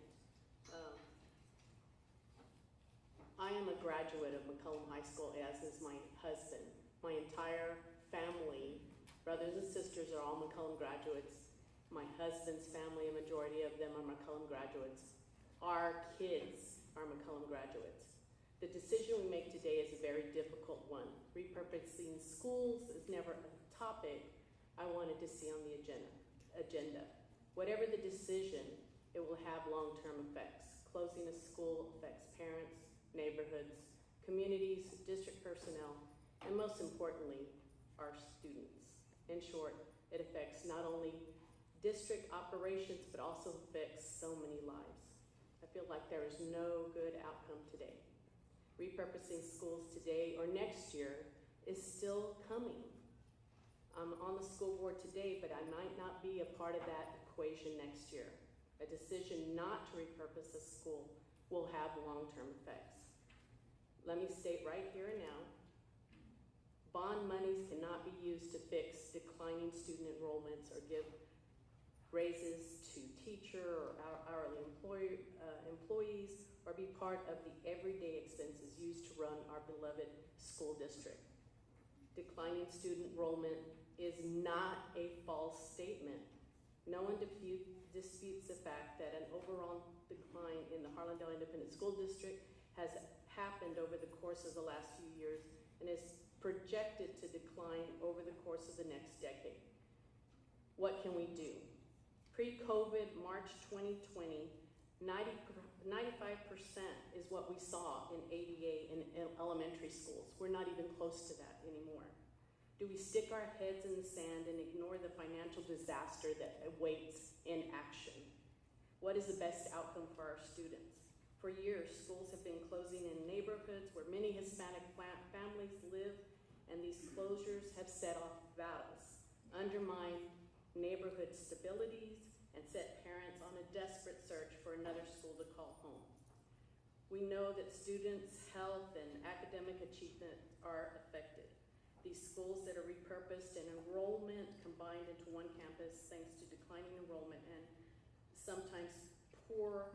I am a graduate of McCollum High School, as is my husband. My entire family, brothers and sisters, are all McCollum graduates. My husband's family, a majority of them are McCollum graduates. Our kids are McCollum graduates. The decision we make today is a very difficult one. Repurposing schools is never a topic I wanted to see on the agenda. Whatever the decision, it will have long-term effects. Closing a school affects parents, neighborhoods, communities, district personnel, and most importantly, our students. In short, it affects not only district operations, but also affects so many lives. I feel like there is no good outcome today. Repurposing schools today or next year is still coming. I'm on the school board today, but I might not be a part of that equation next year. A decision not to repurpose a school will have long-term effects. Let me state right here and now, bond monies cannot be used to fix declining student enrollments or give raises to teacher or hourly employees or be part of the everyday expenses used to run our beloved school district. Declining student enrollment is not a false statement. No one disputes the fact that an overall decline in the Harlandale Independent School District has happened over the course of the last few years and is projected to decline over the course of the next decade. What can we do? Pre-COVID, March 2020, 95% is what we saw in ADA in elementary schools. We're not even close to that anymore. Do we stick our heads in the sand and ignore the financial disaster that awaits inaction? What is the best outcome for our students? For years, schools have been closing in neighborhoods where many Hispanic families live, and these closures have set off battles, undermined neighborhood stabilities, and set parents on a desperate search for another school to call home. We know that students' health and academic achievement are affected. These schools that are repurposed and enrollment combined into one campus thanks to declining enrollment and sometimes poor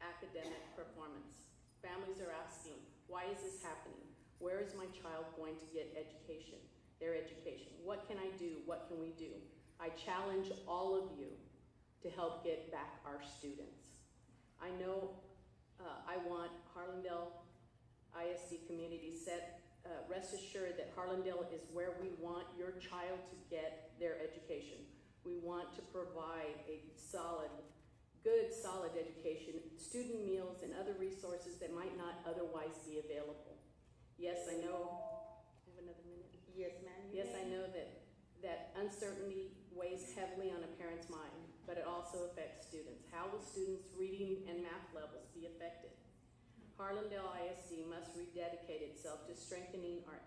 academic performance. Families are asking, why is this happening? Where is my child going to get education, their education? What can I do? What can we do? I challenge all of you to help get back our students. I know I want Harlandale ISD community set, rest assured that Harlandale is where we want your child to get their education. We want to provide a good, solid education, student meals, and other resources that might not otherwise be available. Yes, I know, I have another minute? Yes, ma'am. Yes, I know that uncertainty weighs heavily on a parent's mind, but it also affects students. How will students' reading and math levels be affected? Harlandale ISD must rededicate itself to strengthening our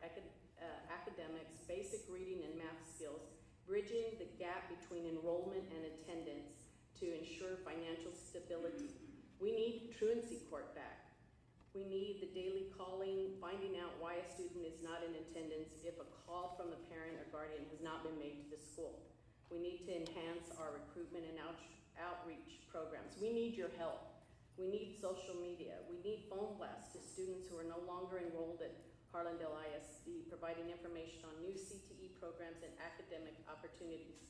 academics, basic reading and math skills, bridging the gap between enrollment and attendance to ensure financial stability. We need truancy court back. We need the daily calling, finding out why a student is not in attendance if a call from a parent or guardian has not been made to the school. We need to enhance our recruitment and outreach programs. We need your help. We need social media. We need phone blasts to students who are no longer enrolled at Harlandale ISD, providing information on new CTE programs and academic opportunities.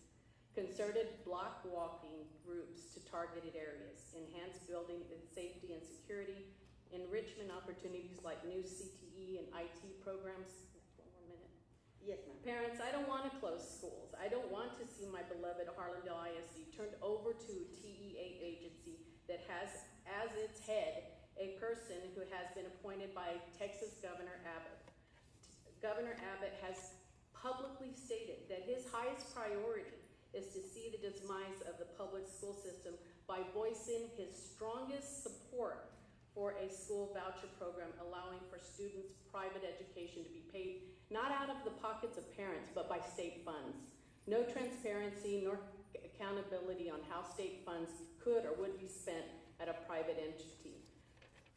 Concerted block walking groups to targeted areas, enhanced building and safety and security, enrichment opportunities like new CTE and IT programs. One more minute. Yes, ma'am. Parents, I don't want to close schools. I don't want to see my beloved Harlandale ISD turned over to a TE8 agency that has as its head a person who has been appointed by Texas Governor Abbott. Governor Abbott has publicly stated that his highest priority is to see the demise of the public school system by voicing his strongest support for a school voucher program allowing for students' private education to be paid not out of the pockets of parents, but by state funds. No transparency nor accountability on how state funds could or would be spent at a private entity.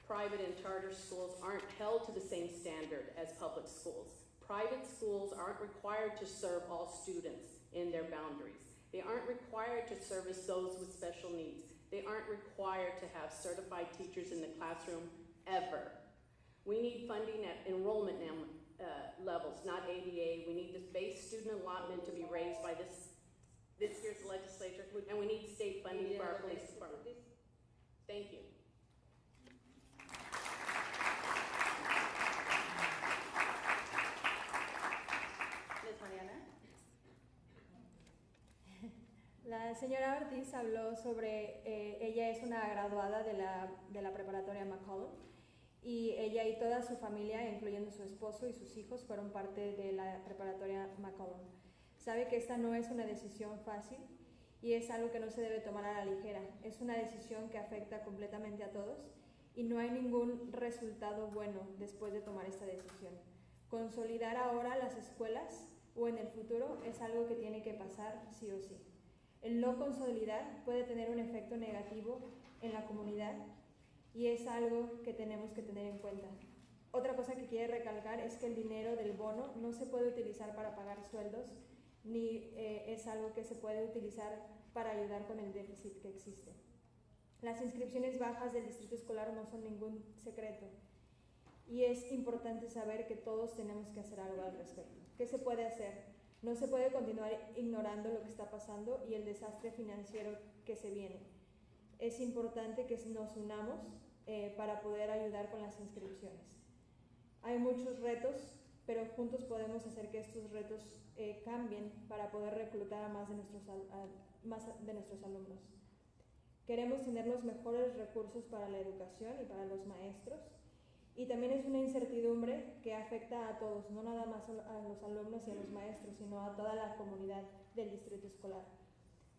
Private and charter schools aren't held to the same standard as public schools. Private schools aren't required to serve all students in their boundaries. They aren't required to service those with special needs. They aren't required to have certified teachers in the classroom ever. We need funding at enrollment levels, not ADA. We need this base student allotment to be raised by this year's legislature, and we need state funding for our police department. Thank you. Ms. Mariana? La señora Ortiz habló sobre, ella es una graduada de la preparatoria Machado y ella y toda su familia, incluyendo su esposo y sus hijos, fueron parte de la preparatoria Machado. Sabe que esta no es una decisión fácil y es algo que no se debe tomar a la ligera. Es una decisión que afecta completamente a todos y no hay ningún resultado bueno después de tomar esta decisión. Consolidar ahora las escuelas o en el futuro es algo que tiene que pasar sí o sí. El no consolidar puede tener un efecto negativo en la comunidad y es algo que tenemos que tener en cuenta. Otra cosa que quiere recalcar es que el dinero del bono no se puede utilizar para pagar sueldos ni es algo que se puede utilizar para ayudar con el déficit que existe. Las inscripciones bajas del distrito escolar no son ningún secreto y es importante saber que todos tenemos que hacer algo al respecto. ¿Qué se puede hacer? No se puede continuar ignorando lo que está pasando y el desastre financiero que se viene. Es importante que nos unamos para poder ayudar con las inscripciones. Hay muchos retos, pero juntos podemos hacer que estos retos cambien para poder reclutar a más de nuestros alumnos. Queremos tener los mejores recursos para la educación y para los maestros. Y también es una incertidumbre que afecta a todos, no nada más a los alumnos y a los maestros, sino a toda la comunidad del distrito escolar.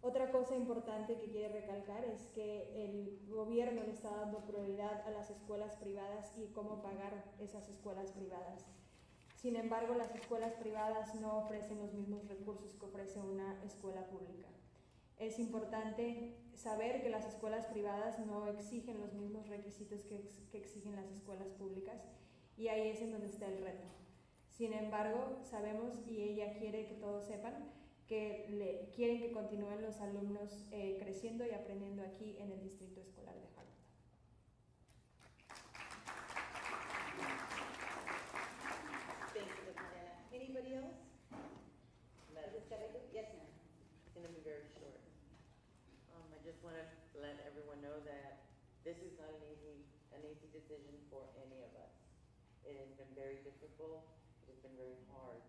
Otra cosa importante que quiero recalcar es que el gobierno le está dando prioridad a las escuelas privadas y cómo pagar esas escuelas privadas. Sin embargo, las escuelas privadas no ofrecen los mismos recursos que ofrece una escuela pública. Es importante saber que las escuelas privadas no exigen los mismos requisitos que exigen las escuelas públicas y ahí es en donde está el reto. Sin embargo, sabemos y ella quiere que todos sepan que quieren que continúen los alumnos creciendo y aprendiendo aquí en el distrito escolar de Harlandale. Thank you, Ms. Mariana. Anybody else? Yes, ma'am. It's going to be very short. I just want to let everyone know that this is not an easy decision for any of us. It has been very difficult. It has been very hard.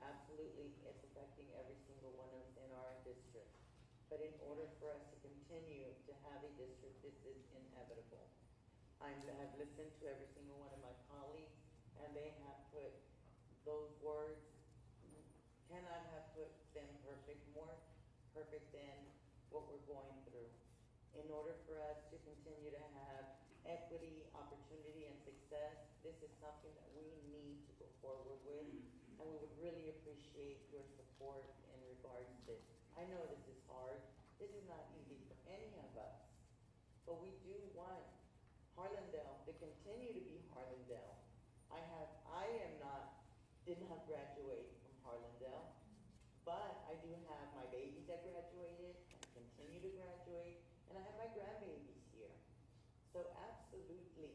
Absolutely, it's affecting every single one of us in our district. But in order for us to continue to have a district, this is inevitable. I have listened to every single one of my colleagues, and they have put those words, cannot have put them more perfect than what we're going through. In order for us to continue to have equity, opportunity, and success, this is something that we need to go forward with, and we would really appreciate your support in regards to this. I know this is hard. This is not easy for any of us, but we do want Harlandale to continue to be Harlandale. Did not graduate from Harlandale, but I do have my babies that graduated and continue to graduate, and I have my grandbabies here. So absolutely,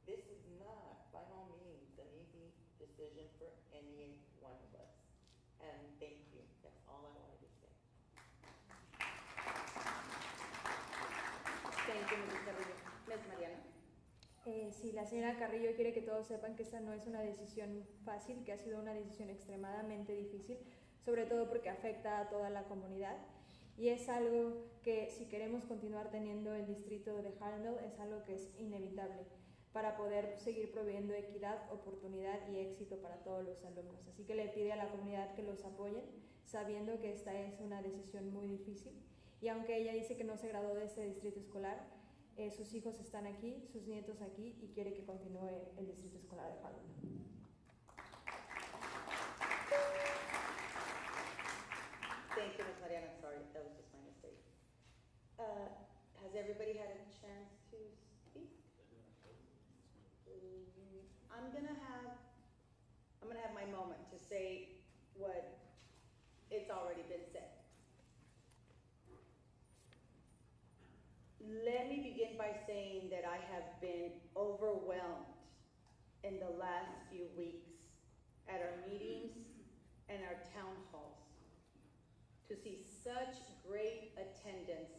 this is not, by all means, an easy decision for any one of us. And thank you. That's all I wanted to say. Thank you, Mrs. Carrillo. Ms. Mariana. Sí, la señora Carrillo quiere que todos sepan que esta no es una decisión fácil, que ha sido una decisión extremadamente difícil, sobre todo porque afecta a toda la comunidad, y es algo que, si queremos continuar teniendo el distrito de Harlandale, es algo que es inevitable para poder seguir proveyendo equidad, oportunidad y éxito para todos los alumnos. Así que le pide a la comunidad que los apoyen, sabiendo que esta es una decisión muy difícil, y aunque ella dice que no se graduó de este distrito escolar, sus hijos están aquí, sus nietos aquí, y quiere que continúe el distrito escolar de Harlandale. Thank you, Ms. Mariana. Sorry, that was just my mistake. Has everybody had a chance to speak? I'm gonna have my moment to say what it's already been said. Let me begin by saying that I have been overwhelmed in the last few weeks at our meetings and our town halls to see such great attendance,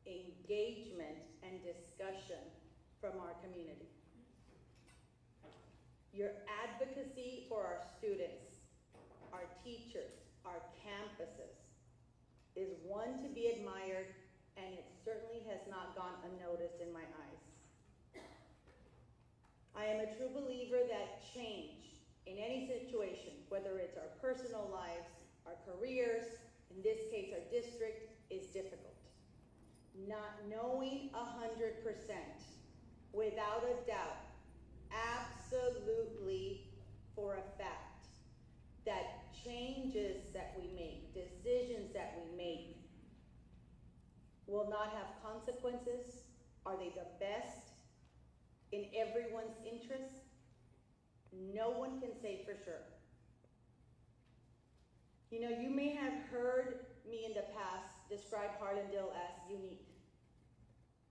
engagement, and discussion from our community. Your advocacy for our students, our teachers, our campuses is one to be admired, and it certainly has not gone unnoticed in my eyes. I am a true believer that change in any situation, whether it's our personal lives, our careers, in this case our district, is difficult. Not knowing 100%, without a doubt, absolutely for a fact, that changes that we make, decisions that we make, will not have consequences. Are they the best in everyone's interest? No one can say for sure. You know, you may have heard me in the past describe Harlandale as unique,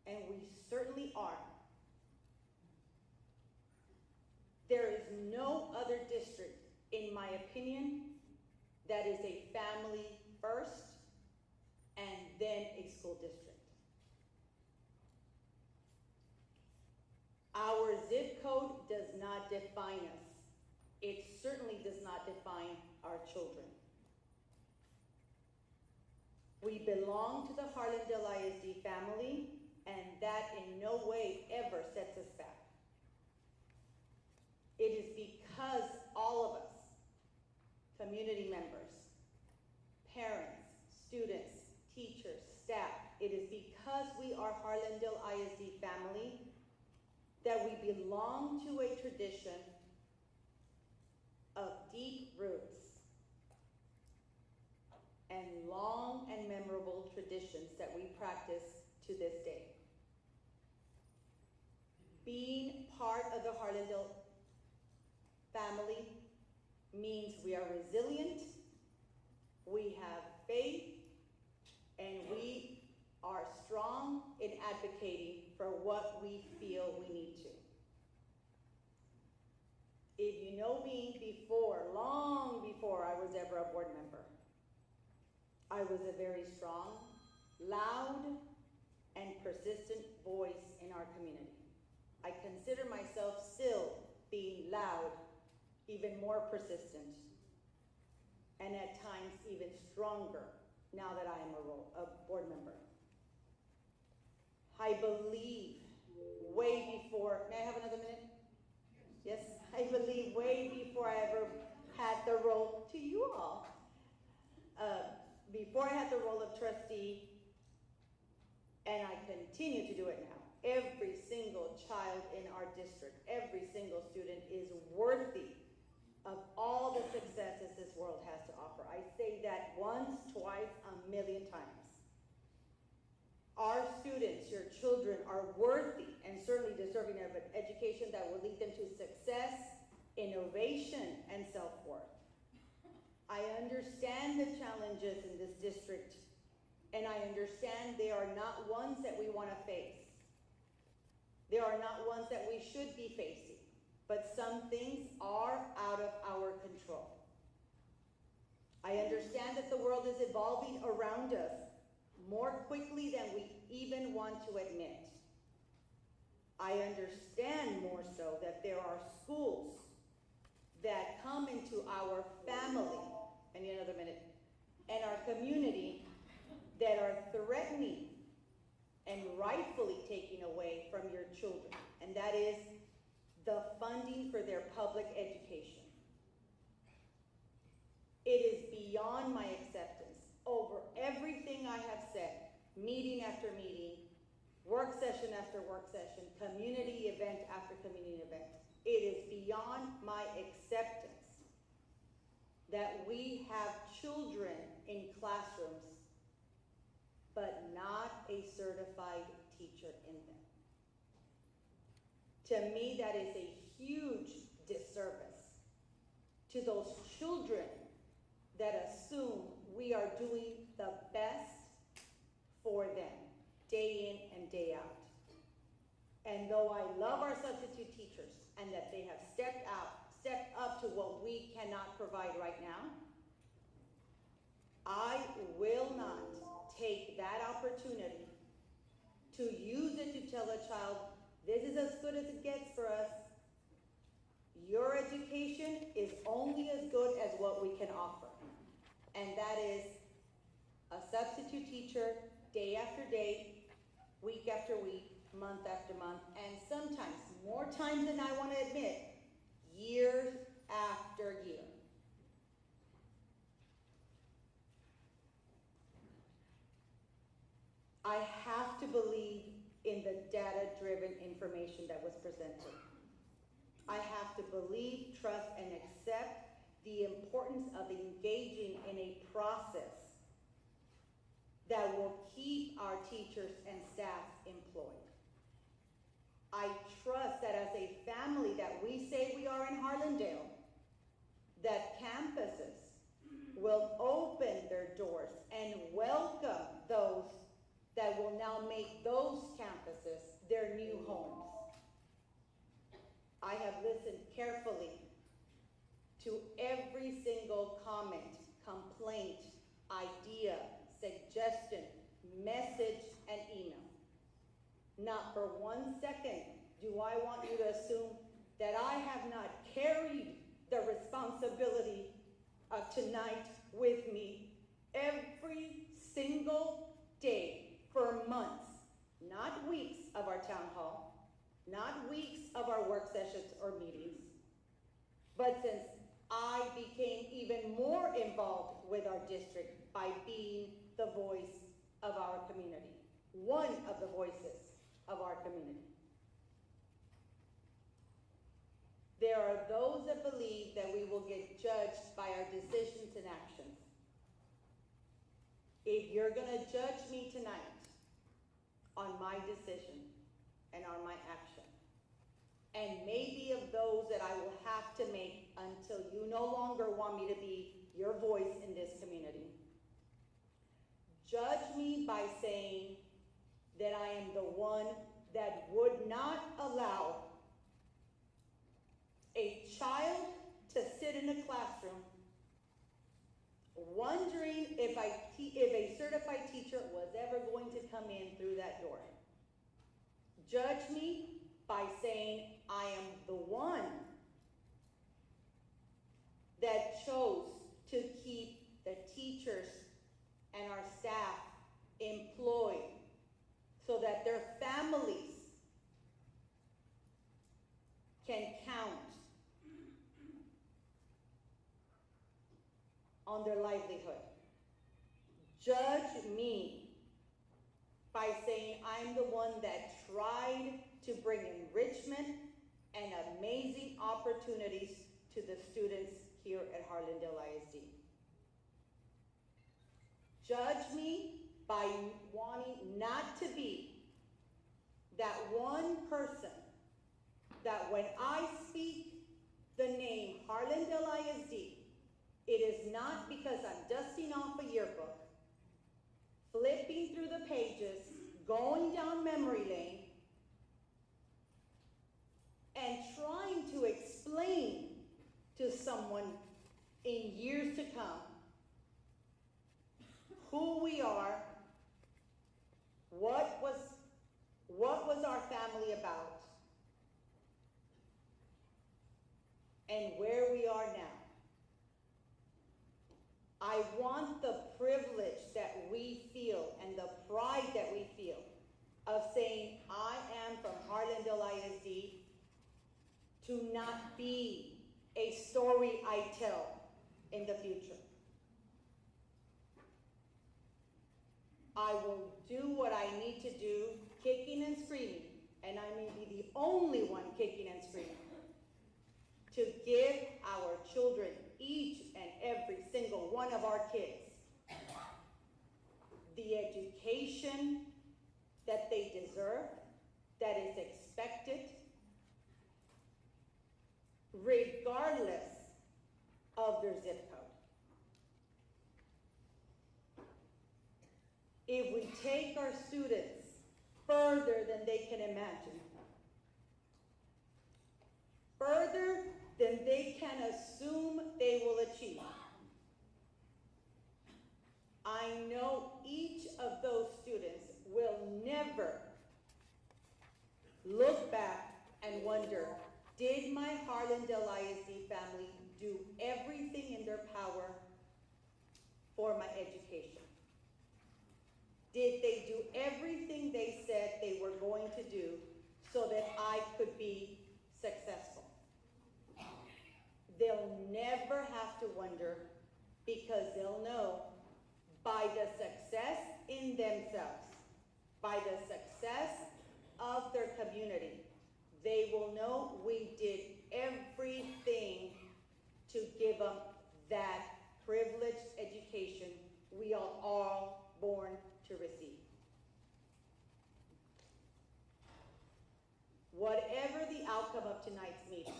and we certainly are. There is no other district, in my opinion, that is a family first and then a school district. Our zip code does not define us. It certainly does not define our children. We belong to the Harlandale ISD family, and that in no way ever sets us back. It is because all of us, community members, parents, students, teachers, staff, it is because we are Harlandale ISD family that we belong to a tradition of deep roots and long and memorable traditions that we practice to this day. Being part of the Harlandale family means we are resilient, we have faith, and we are strong in advocating for what we feel we need to. If you know me before, long before I was ever a board member, I was a very strong, loud, and persistent voice in our community. I consider myself still being loud, even more persistent, and at times even stronger now that I am a board member. I believe way before, may I have another minute? Yes, I believe way before I ever had the role, to you all, before I had the role of trustee, and I continue to do it now. Every single child in our district, every single student is worthy of all the successes this world has to offer. I say that once, twice, a million times. Our students, your children, are worthy and certainly deserving of an education that will lead them to success, innovation, and self-worth. I understand the challenges in this district, and I understand they are not ones that we want to face. They are not ones that we should be facing, but some things are out of our control. I understand that the world is evolving around us more quickly than we even want to admit. I understand more so that there are schools that come into our family, I need another minute, and our community that are threatening and rightfully taking away from your children, and that is the funding for their public education. It is beyond my acceptance. Over everything I have said, meeting after meeting, work session after work session, community event after community event, it is beyond my acceptance that we have children in classrooms but not a certified teacher in them. To me, that is a huge disservice to those children that assume we are doing the best for them, day in and day out. And though I love our substitute teachers and that they have stepped up to what we cannot provide right now, I will not take that opportunity to use it to tell a child, this is as good as it gets for us. Your education is only as good as what we can offer. And that is a substitute teacher, day after day, week after week, month after month, and sometimes, more times than I want to admit, years after year. I have to believe in the data-driven information that was presented. I have to believe, trust, and accept the importance of engaging in a process that will keep our teachers and staff employed. I trust that as a family that we say we are in Harlandale, that campuses will open their doors and welcome those that will now make those campuses their new homes. I have listened carefully to every single comment, complaint, idea, suggestion, message, and email. Not for 1 second do I want you to assume that I have not carried the responsibility of tonight with me every single day for months, not weeks of our town hall, not weeks of our work sessions or meetings, but since I became even more involved with our district by being the voice of our community, one of the voices of our community. There are those that believe that we will get judged by our decisions and actions. If you're going to judge me tonight on my decision and on my action, and maybe of those that I will have to make until so you no longer want me to be your voice in this community. Judge me by saying that I am the one that would not allow a child to sit in a classroom wondering if a certified teacher was ever going to come in through that door. Judge me by saying I am the one that chose to keep the teachers and our staff employed so that their families can count on their livelihood. Judge me by saying I'm the one that tried to bring enrichment and amazing opportunities to the students here at Harlandale ISD. Judge me by wanting not to be that one person that when I speak the name Harlandale ISD, it is not because I'm dusting off a yearbook, flipping through the pages, going down memory lane, and trying to explain to someone in years to come who we are, what was our family about, and where we are now. I want the privilege that we feel and the pride that we feel of saying, I am from Harlandale ISD, to not be a story I tell in the future. I will do what I need to do, kicking and screaming, and I may be the only one kicking and screaming, to give our children, each and every single one of our kids, the education that they deserve, that is expected, regardless of their zip code. If we take our students further than they can imagine, further than they can assume they will achieve, I know each of those students will never look back and wonder, did my Harlandale ISD family do everything in their power for my education? Did they do everything they said they were going to do so that I could be successful? They'll never have to wonder, because they'll know by the success in themselves, by the success of their community, they will know we did everything to give them that privileged education we are all born to receive. Whatever the outcome of tonight's meeting,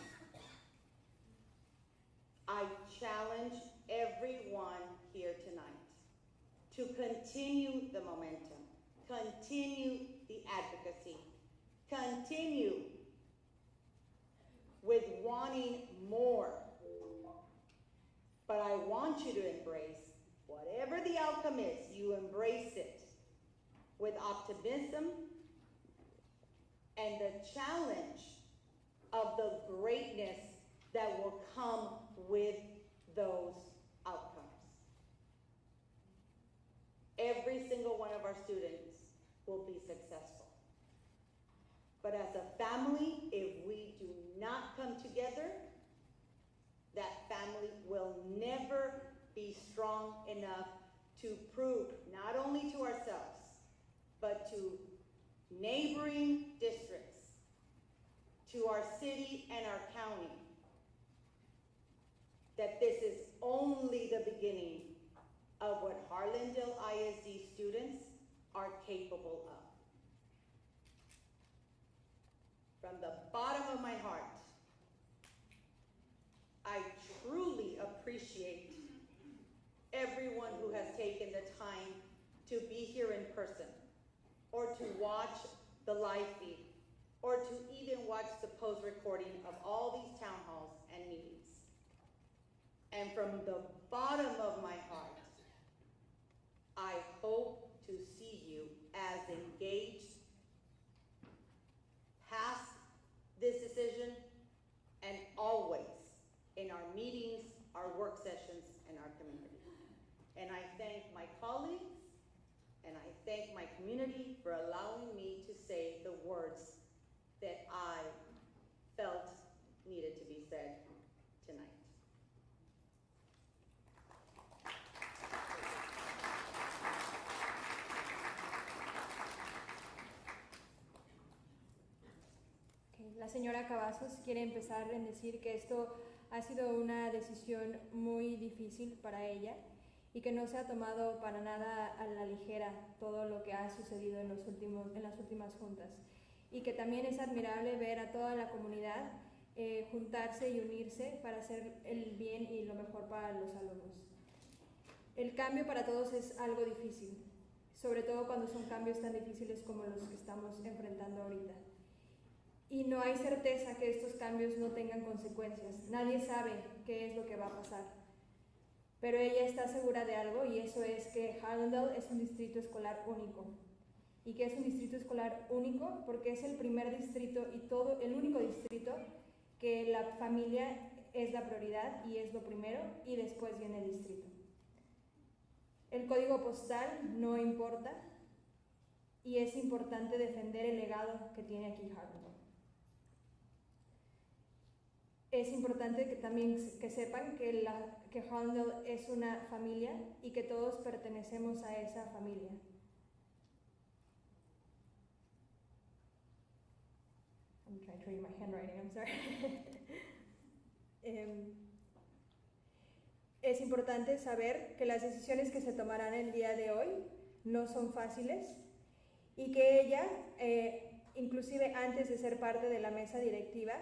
I challenge everyone here tonight to continue the momentum, continue the advocacy, continue with wanting more. But I want you to embrace, whatever the outcome is, you embrace it with optimism and the challenge of the greatness that will come with those outcomes. Every single one of our students will be successful. But as a family, if we do not come together, that family will never be strong enough to prove not only to ourselves, but to neighboring districts, to our city and our county, that this is only the beginning of what Harlandale ISD students are capable of. From the bottom of my heart, I appreciate everyone who has taken the time to be here in person, or to watch the live feed, or to even watch the post-recording of all these town halls and meetings. And from the bottom of my heart, I hope to see you as engaged past this decision and always in our meetings, our work sessions, and our community. And I thank my colleagues and I thank my community for allowing me to say the words that I felt needed to be said tonight. La señora Cavazos quiere empezar en decir que esto ha sido una decisión muy difícil para ella y que no se ha tomado para nada a la ligera todo lo que ha sucedido en las últimas juntas, y que también es admirable ver a toda la comunidad juntarse y unirse para hacer el bien y lo mejor para los alumnos. El cambio para todos es algo difícil, sobre todo cuando son cambios tan difíciles como los que estamos enfrentando ahorita. Y no hay certeza que estos cambios no tengan consecuencias. Nadie sabe qué es lo que va a pasar. Pero ella está segura de algo, y eso es que Harlandale es un distrito escolar único. Y que es un distrito escolar único porque es el primer distrito y el único distrito que la familia es la prioridad y es lo primero, y después viene el distrito. El código postal no importa, y es importante defender el legado que tiene aquí Harlandale. Es importante que también que sepan que Harlandale es una familia y que todos pertenecemos a esa familia. I'm trying to read my handwriting, I'm sorry. Es importante saber que las decisiones que se tomarán el día de hoy no son fáciles, y que ella, inclusive antes de ser parte de la mesa directiva,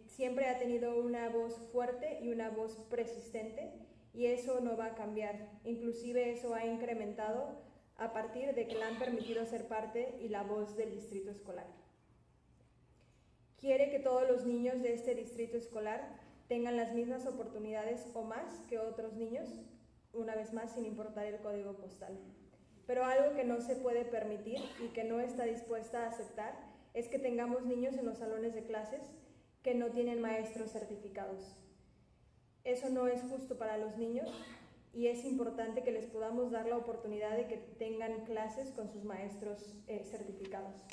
siempre ha tenido una voz fuerte y una voz persistente, y eso no va a cambiar. Inclusive eso ha incrementado a partir de que le han permitido ser parte y la voz del distrito escolar. Quiere que todos los niños de este distrito escolar tengan las mismas oportunidades o más que otros niños, una vez más sin importar el código postal. Pero algo que no se puede permitir y que no está dispuesta a aceptar es que tengamos niños en los salones de clases que no tienen maestros certificados. Eso no es justo para los niños, y es importante que les podamos dar la oportunidad de que tengan clases con sus maestros certificados.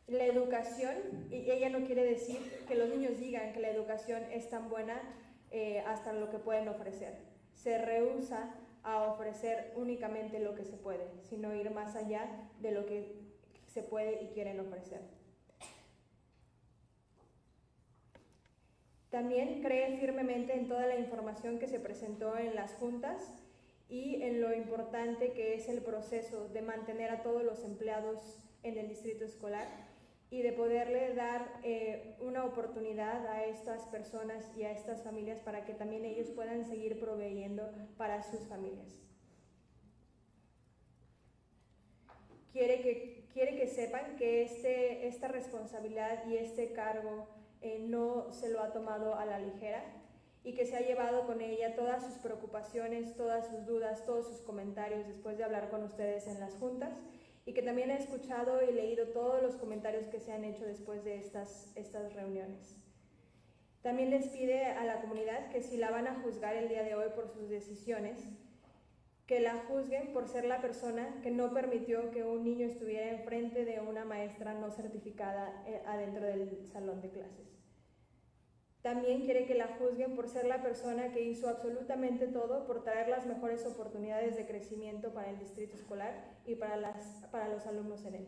La educación, y ella no quiere decir que los niños digan que la educación es tan buena hasta lo que pueden ofrecer. Se rehúsa a ofrecer únicamente lo que se puede, sino ir más allá de lo que se puede y quieren ofrecer. También cree firmemente en toda la información que se presentó en las juntas y en lo importante que es el proceso de mantener a todos los empleados en el distrito escolar y de poderle dar una oportunidad a estas personas y a estas familias para que también ellos puedan seguir proveyendo para sus familias. Quiere que sepan que esta responsabilidad y este cargo no se lo ha tomado a la ligera, y que se ha llevado con ella todas sus preocupaciones, todas sus dudas, todos sus comentarios después de hablar con ustedes en las juntas, y que también ha escuchado y leído todos los comentarios que se han hecho después de estas reuniones. También les pide a la comunidad que si la van a juzgar el día de hoy por sus decisiones, que la juzguen por ser la persona que no permitió que un niño estuviera enfrente de una maestra no certificada adentro del salón de clases. También quiere que la juzguen por ser la persona que hizo absolutamente todo por traer las mejores oportunidades de crecimiento para el distrito escolar y para los alumnos en él.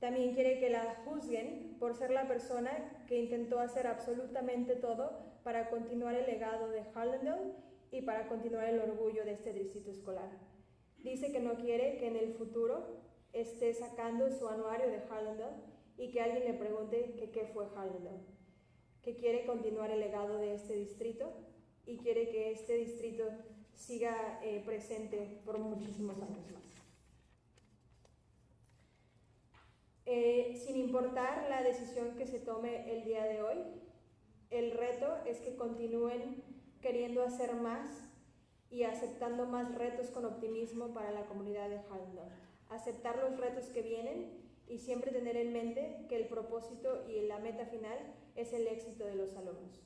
También quiere que la juzguen por ser la persona que intentó hacer absolutamente todo para continuar el legado de Harlandale y para continuar el orgullo de este distrito escolar. Dice que no quiere que en el futuro esté sacando su anuario de Harlandale y que alguien le pregunte que qué fue Harlandale, que quiere continuar el legado de este distrito y quiere que este distrito siga presente por muchísimos años más. Sin importar la decisión que se tome el día de hoy, el reto es que continúen queriendo hacer más y aceptando más retos con optimismo para la comunidad de Harlandale. Aceptar los retos que vienen y siempre tener en mente que el propósito y la meta final es el éxito de los alumnos.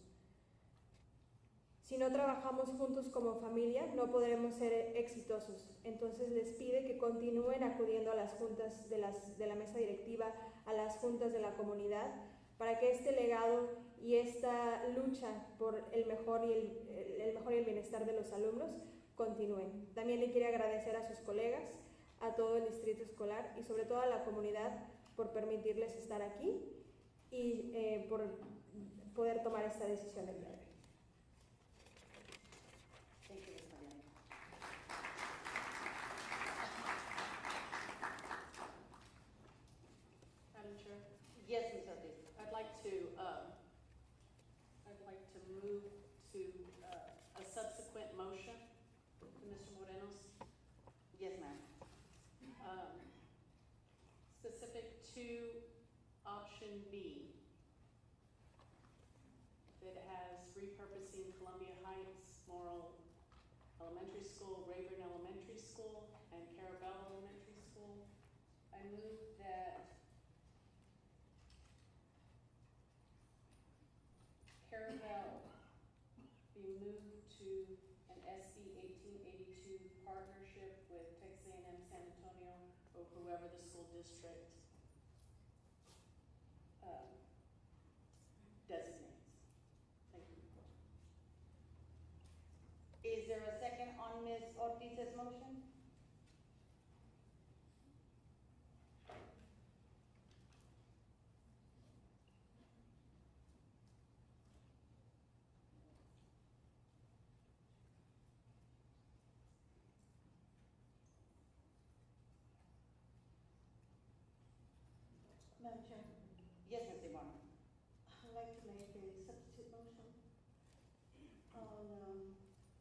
Si no trabajamos juntos como familia, no podremos ser exitosos. Entonces les pide que continúen acudiendo a las juntas de la mesa directiva, a las juntas de la comunidad, para que este legado y esta lucha por el mejor y el bienestar de los alumnos continúen. También le quiere agradecer a sus colegas, a todo el distrito escolar y sobre todo a la comunidad por permitirles estar aquí y por poder tomar esta decisión el día de hoy. Thank you, Ms. Mariana. Madam Chair, Yes, Ms. Ortiz. I'd like to move to a subsequent motion to Mr. Moreno's. Yes, ma'am. Specific to option B, that has repurposing Columbia Heights Morrill Elementary School, Rayburn Elementary School, and Carabel Elementary School. I move that Carabel be moved to an SB 1882 partnership with Texas A&M San Antonio or whoever the school district designates. Thank you. Is there a second on Ms. Ortiz's motion? Madam Chair, Yes, Ms. Simon. I'd like to make a substitute motion on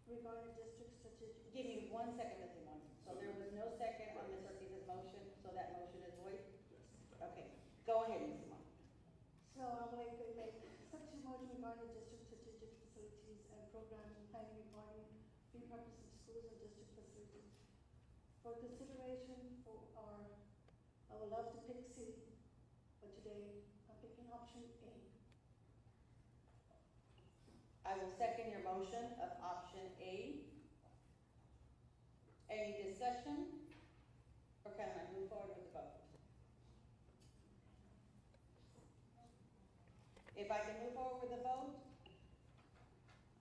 regarding district strategic. Give me 1 second, Ms. Simon. So there was no second on Ms. Ortiz's motion, so that motion is void? Okay, go ahead, Ms. Simon. So I would like to make substitute motion regarding district strategic facilities and programs and planning regarding repurposing schools and district facilities. For consideration for I would love to pick C, but today I'm picking option A. I will second your motion of option A. Any discussion? Or can I move forward with the vote? If I can move forward with the vote?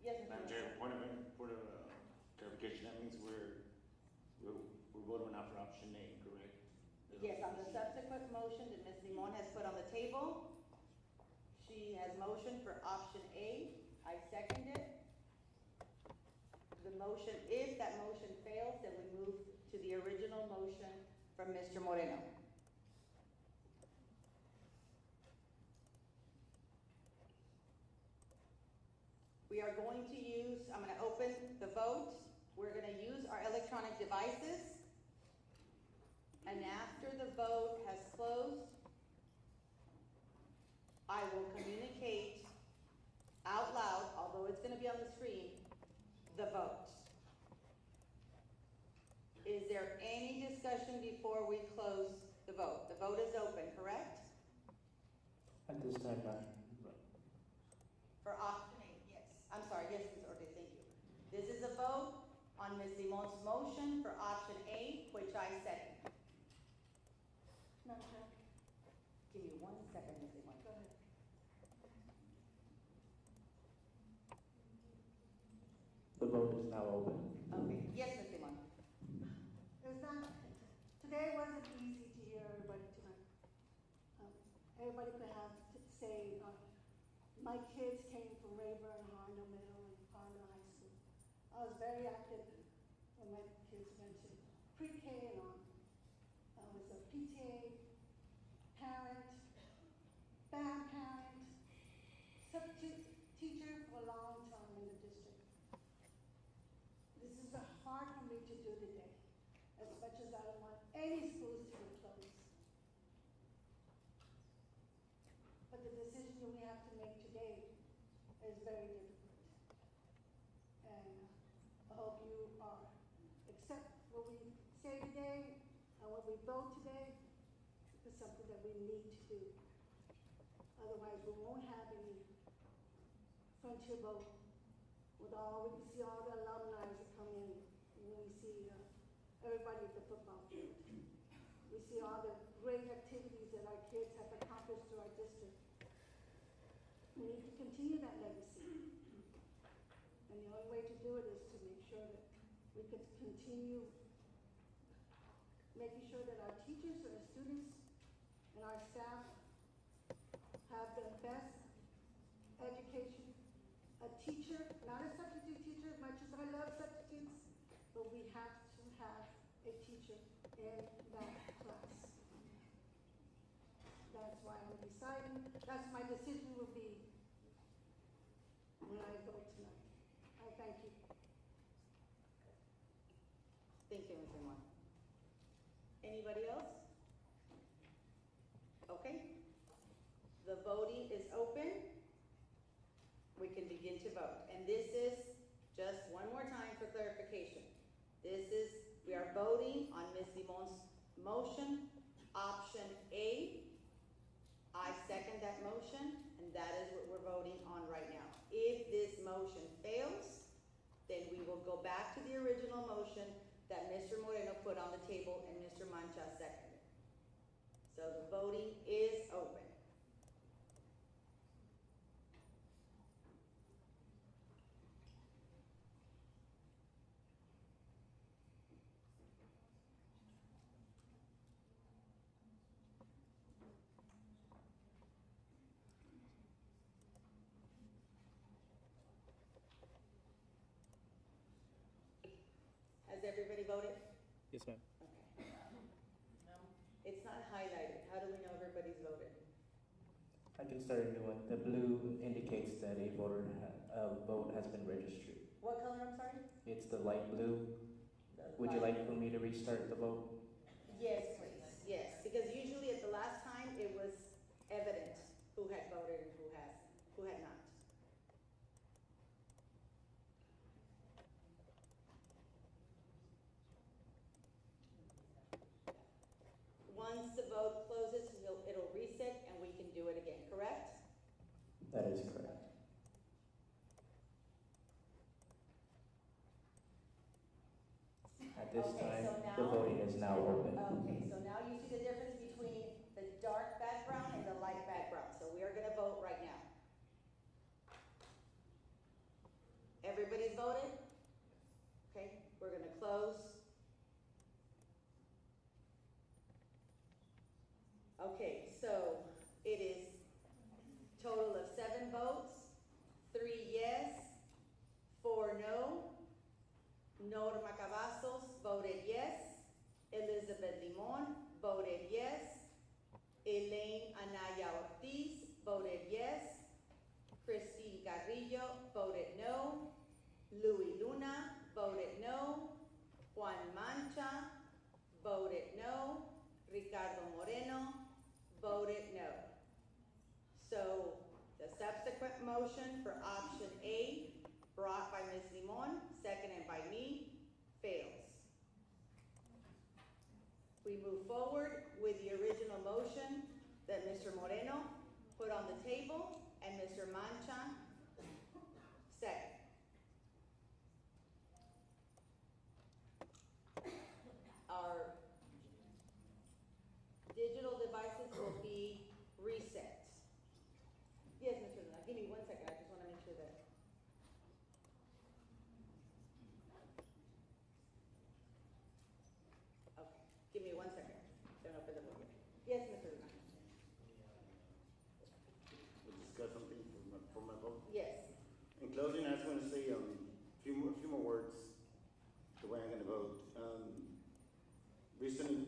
Yes, Mr. Madam Chair, point of clarification, that means we're voting now for option A, correct? Yes, on the subsequent motion that Ms. Simon has put on the table, she has motioned for option A. I second it. The motion, if that motion fails, then we move to the original motion from Mr. Moreno. We are going to use, I'm going to open the vote. We're going to use our electronic devices. And after the vote has closed, I will communicate out loud, although it's going to be on the screen, the vote. Is there any discussion before we close the vote? The vote is open, correct? At this time, no. For option A, yes. I'm sorry, yes, Ms. Ortiz, thank you. This is a vote on Ms. Simon's motion for option A, which I second. Madam Chair, Give me 1 second, Ms. Simon. go ahead. The vote is now open. Okay, yes, Ms. Simon. It's not, today wasn't easy to hear everybody tonight. Everybody could have to say, my kids came from Rayburn, Harlandale Middle, and Harlandale High School. I was very active when my kids went to pre-K and on. I was a PT as much as I don't want any schools to be closed. But the decision that we have to make today is very difficult. And I hope you accept what we say today and what we vote today is something that we need to do. Otherwise, we won't have any frontier vote with all, we can see all the alumni that come in, and we see everybody at the football field. We see all the great activities that our kids have accomplished through our district. We need to continue that legacy. And the only way to do it is to make sure that we can continue making sure that our teachers and our students and our staff have the best education. A teacher, not a substitute teacher, as much as I love substitutes, but we have to have a teacher in that class. That's why I'm deciding, that's my decision will be when I vote tonight. I thank you. Thank you, Ms. Moore. Anybody else? Okay. The voting is open. We can begin to vote. And this is, just one more time for clarification, we are voting on Ms. Limon's motion, option A. I second that motion, and that is what we're voting on right now. If this motion fails, then we will go back to the original motion that Mr. Moreno put on the table and Mr. Mancha seconded. So the voting is open. Has everybody voted? Yes, ma'am. Okay. No? It's not highlighted. How do we know everybody's voted? I can start a new one. The blue indicates that a vote has been registered. What color, I'm sorry? It's the light blue. Would you like for me to restart the vote? Yes, please. Yes, because usually at the last time it was evident who had voted and who had not. Once the vote closes, it'll reset and we can do it again, correct? That is correct. At this time, the voting is now open. Okay, so now you see the difference between the dark background and the light background. So we are going to vote right now. Everybody's voted? Okay, we're going to close. Okay, so it is total of 7 votes, 3 yes, 4 no. Norma Cavazos voted yes. Elizabeth Limon voted yes. Elaine Anaya Ortiz voted yes. Christine Carrillo voted no. Louis Luna voted no. Juan Mancha voted no. Ricardo Moreno voted no. So the subsequent motion for option A, brought by Ms. Limon, seconded by me, fails. We move forward with the original motion that Mr. Moreno put on the table and Mr. Mancha second. Our digital devices will be reset. Yes, Mr. Luna, give me 1 second. I just want to make sure that. Okay, give me 1 second. Don't open the book yet. Yes, Mr. Luna. We'll discuss something for my vote. Yes. In closing, I just want to say a few more words the way I'm going to vote. Recently,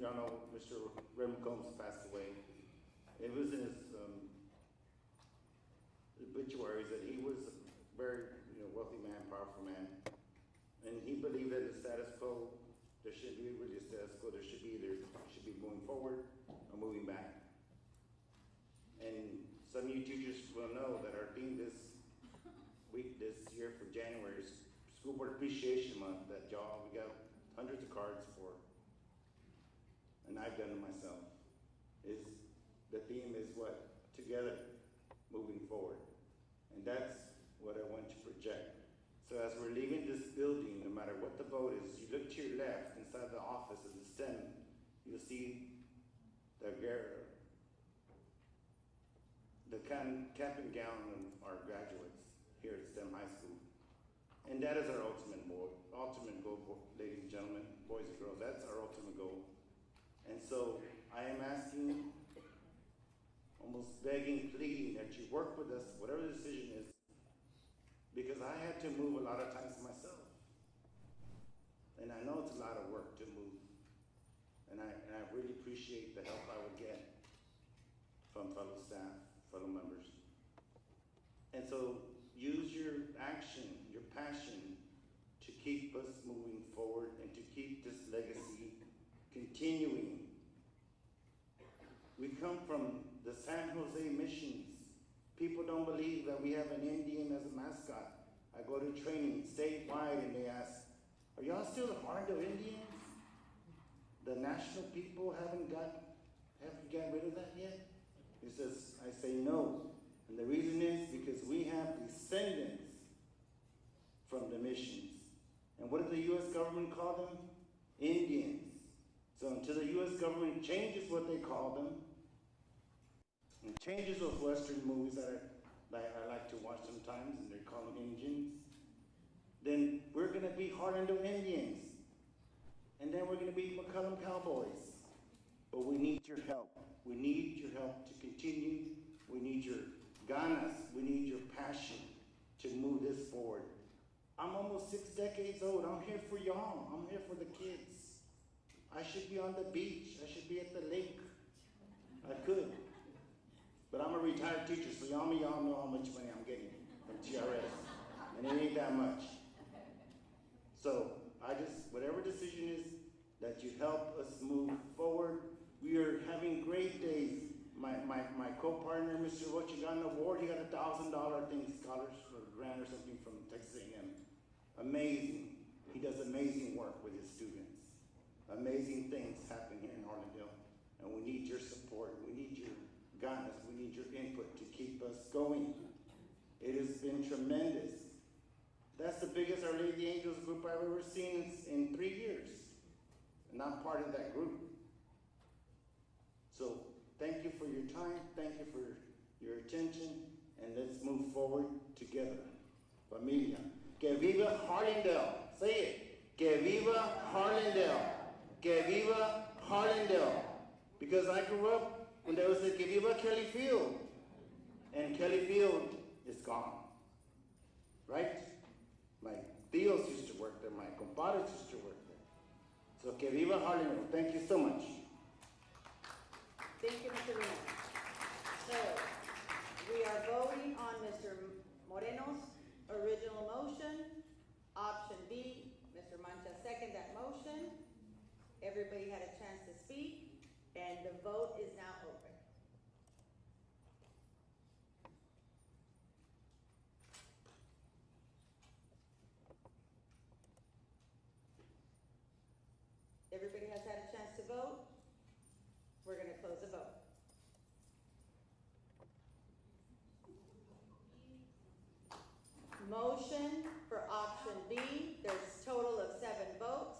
y'all know Mr. Raymond Combs passed away. It was in his obituaries that he was a very wealthy man, powerful man, and he believed that the status quo There shouldn't be really a status quo. There should be moving forward or moving back. And some of you teachers will know that our theme this year for January is School Board Appreciation Month, that we got hundreds of cards for, and I've done it myself. The theme is what? Together, moving forward. And that's what I want to project. So as we're leaving this building, no matter what the vote is, you look to your left, inside the office of the STEM, you'll see the cap and gown of our graduates here at STEM High School. And that is our ultimate goal, ladies and gentlemen, boys and girls. That's our ultimate goal. And so I am asking, almost begging, pleading that you work with us, whatever the decision is, because I had to move a lot of times myself. And I know it's a lot of work to move. And I really appreciate the help I would get from fellow staff, fellow members. And so use your action, your passion to keep us moving forward and to keep this legacy continuing. We come from the San Jose missions. People don't believe that we have an Indian as a mascot. I go to training statewide and they ask, are y'all still the Harlandale Indians? The national people haven't got rid of that yet? He says, I say no. And the reason is because we have descendants from the missions. And what did the U.S. government call them? Indians. So until the U.S. government changes what they call them, and changes those Western movies that I like to watch sometimes, and they're called Indians, then we're going to be Harlandale Indians. And then we're going to be McCollum Cowboys. But we need your help. We need your help to continue. We need your ganas. We need your passion to move this forward. I'm almost 6 decades old. I'm here for y'all. I'm here for the kids. I should be on the beach. I should be at the lake. I could. But I'm a retired teacher, so y'all know how much money I'm getting from TRS. And it ain't that much. So whatever decision is, that you help us move forward. We are having great days. My co-partner, Mr. Rochigano Ward, he got a $1,000 scholarship or grant or something from Texas A&M. Amazing. He does amazing work with his students. Amazing things happen here in Harlandale. And we need your support. We need your guidance. We need your input to keep us going. It has been tremendous. That's the biggest Our Lady of the Angels group I've ever seen in 3 years. And I'm part of that group. So thank you for your time. Thank you for your attention. And let's move forward together. Familia. Que viva Harlandale. Say it. Que viva Harlandale. Que viva Harlandale. Because I grew up when there was a Que viva Kelly Field. And Kelly Field is gone. Right? My tios used to work there. My compadres used to work there. So que viva Harlandale. Thank you so much. Thank you, Mr. Luna. So, we are voting on Mr. Moreno's original motion. Option B, Mr. Mancha seconded that motion. Everybody had a chance to speak, and the vote is now open. Everybody has had a chance to vote. We're going to close the vote. Motion for option B, there's a total of 7 votes.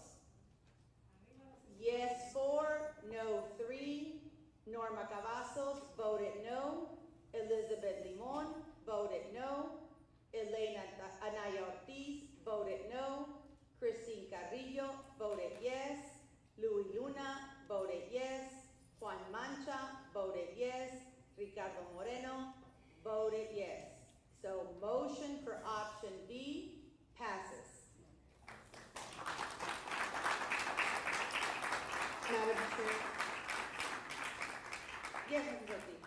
Yes 4, no 3. Norma Cavazos voted no. Elizabeth Limon voted no. Elena Anaya Ortiz voted no. Christine Carrillo voted yes. Louis Luna voted yes. Juan Mancha voted yes. Ricardo Moreno voted yes. So motion for option B passes. Madam Chair. Yes, Mrs. Ortiz.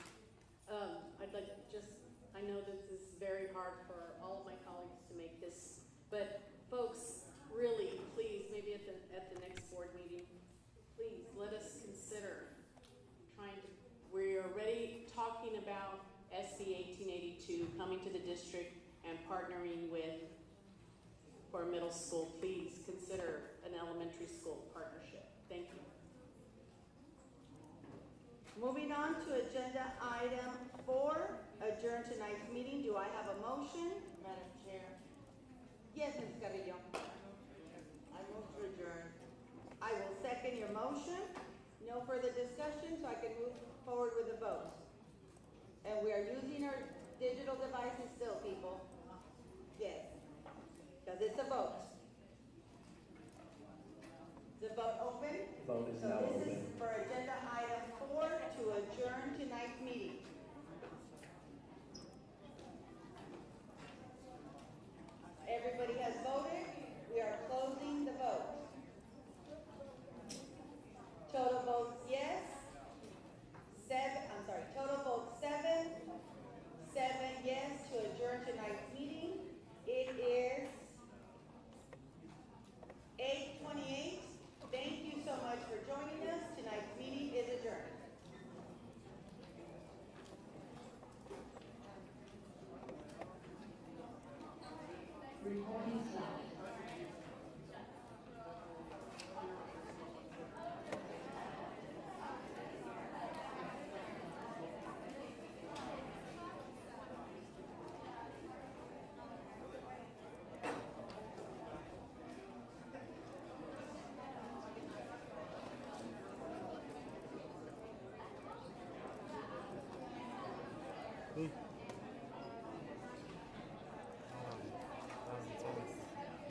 I'd like to I know this is very hard for all of my colleagues to make this, but folks, really, please, maybe at the next board coming to the district and partnering with, for middle school, please consider an elementary school partnership. Thank you. Moving on to agenda item 4, adjourn tonight's meeting. Do I have a motion? Madam Chair, Yes, Ms. Carrillo. I move to adjourn. I will second your motion. No further discussion, so I can move forward with the vote. And we are using our digital devices still, people. Yes, because it's a vote. The vote open? Vote is now So this open. is for agenda item 4 to adjourn tonight's meeting. Everybody has voted. We are closing the vote. Total votes yes. Total votes 7. 7 yes to adjourn tonight's meeting. It is 8:28. Thank you so much for joining us. Tonight's meeting is adjourned. Recording stopped.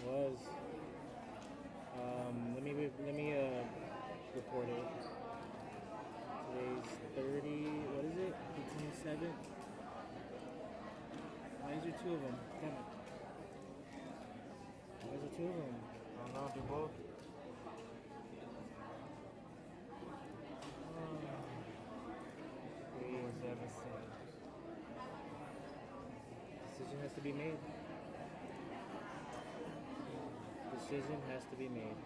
Was. Let me report it. Today's 30. What is it? 27. Why is there 2 of them? Damn it. Why is there 2 of them? I don't know. Do both. Decision has to be made. Decision has to be made.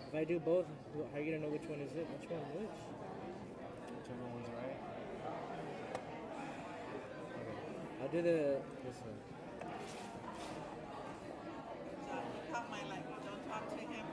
If I do both, how are you gonna know which one is it? Which one is which? Whichever one's right. Okay. I'll do this one. John, you caught my light. Don't talk to him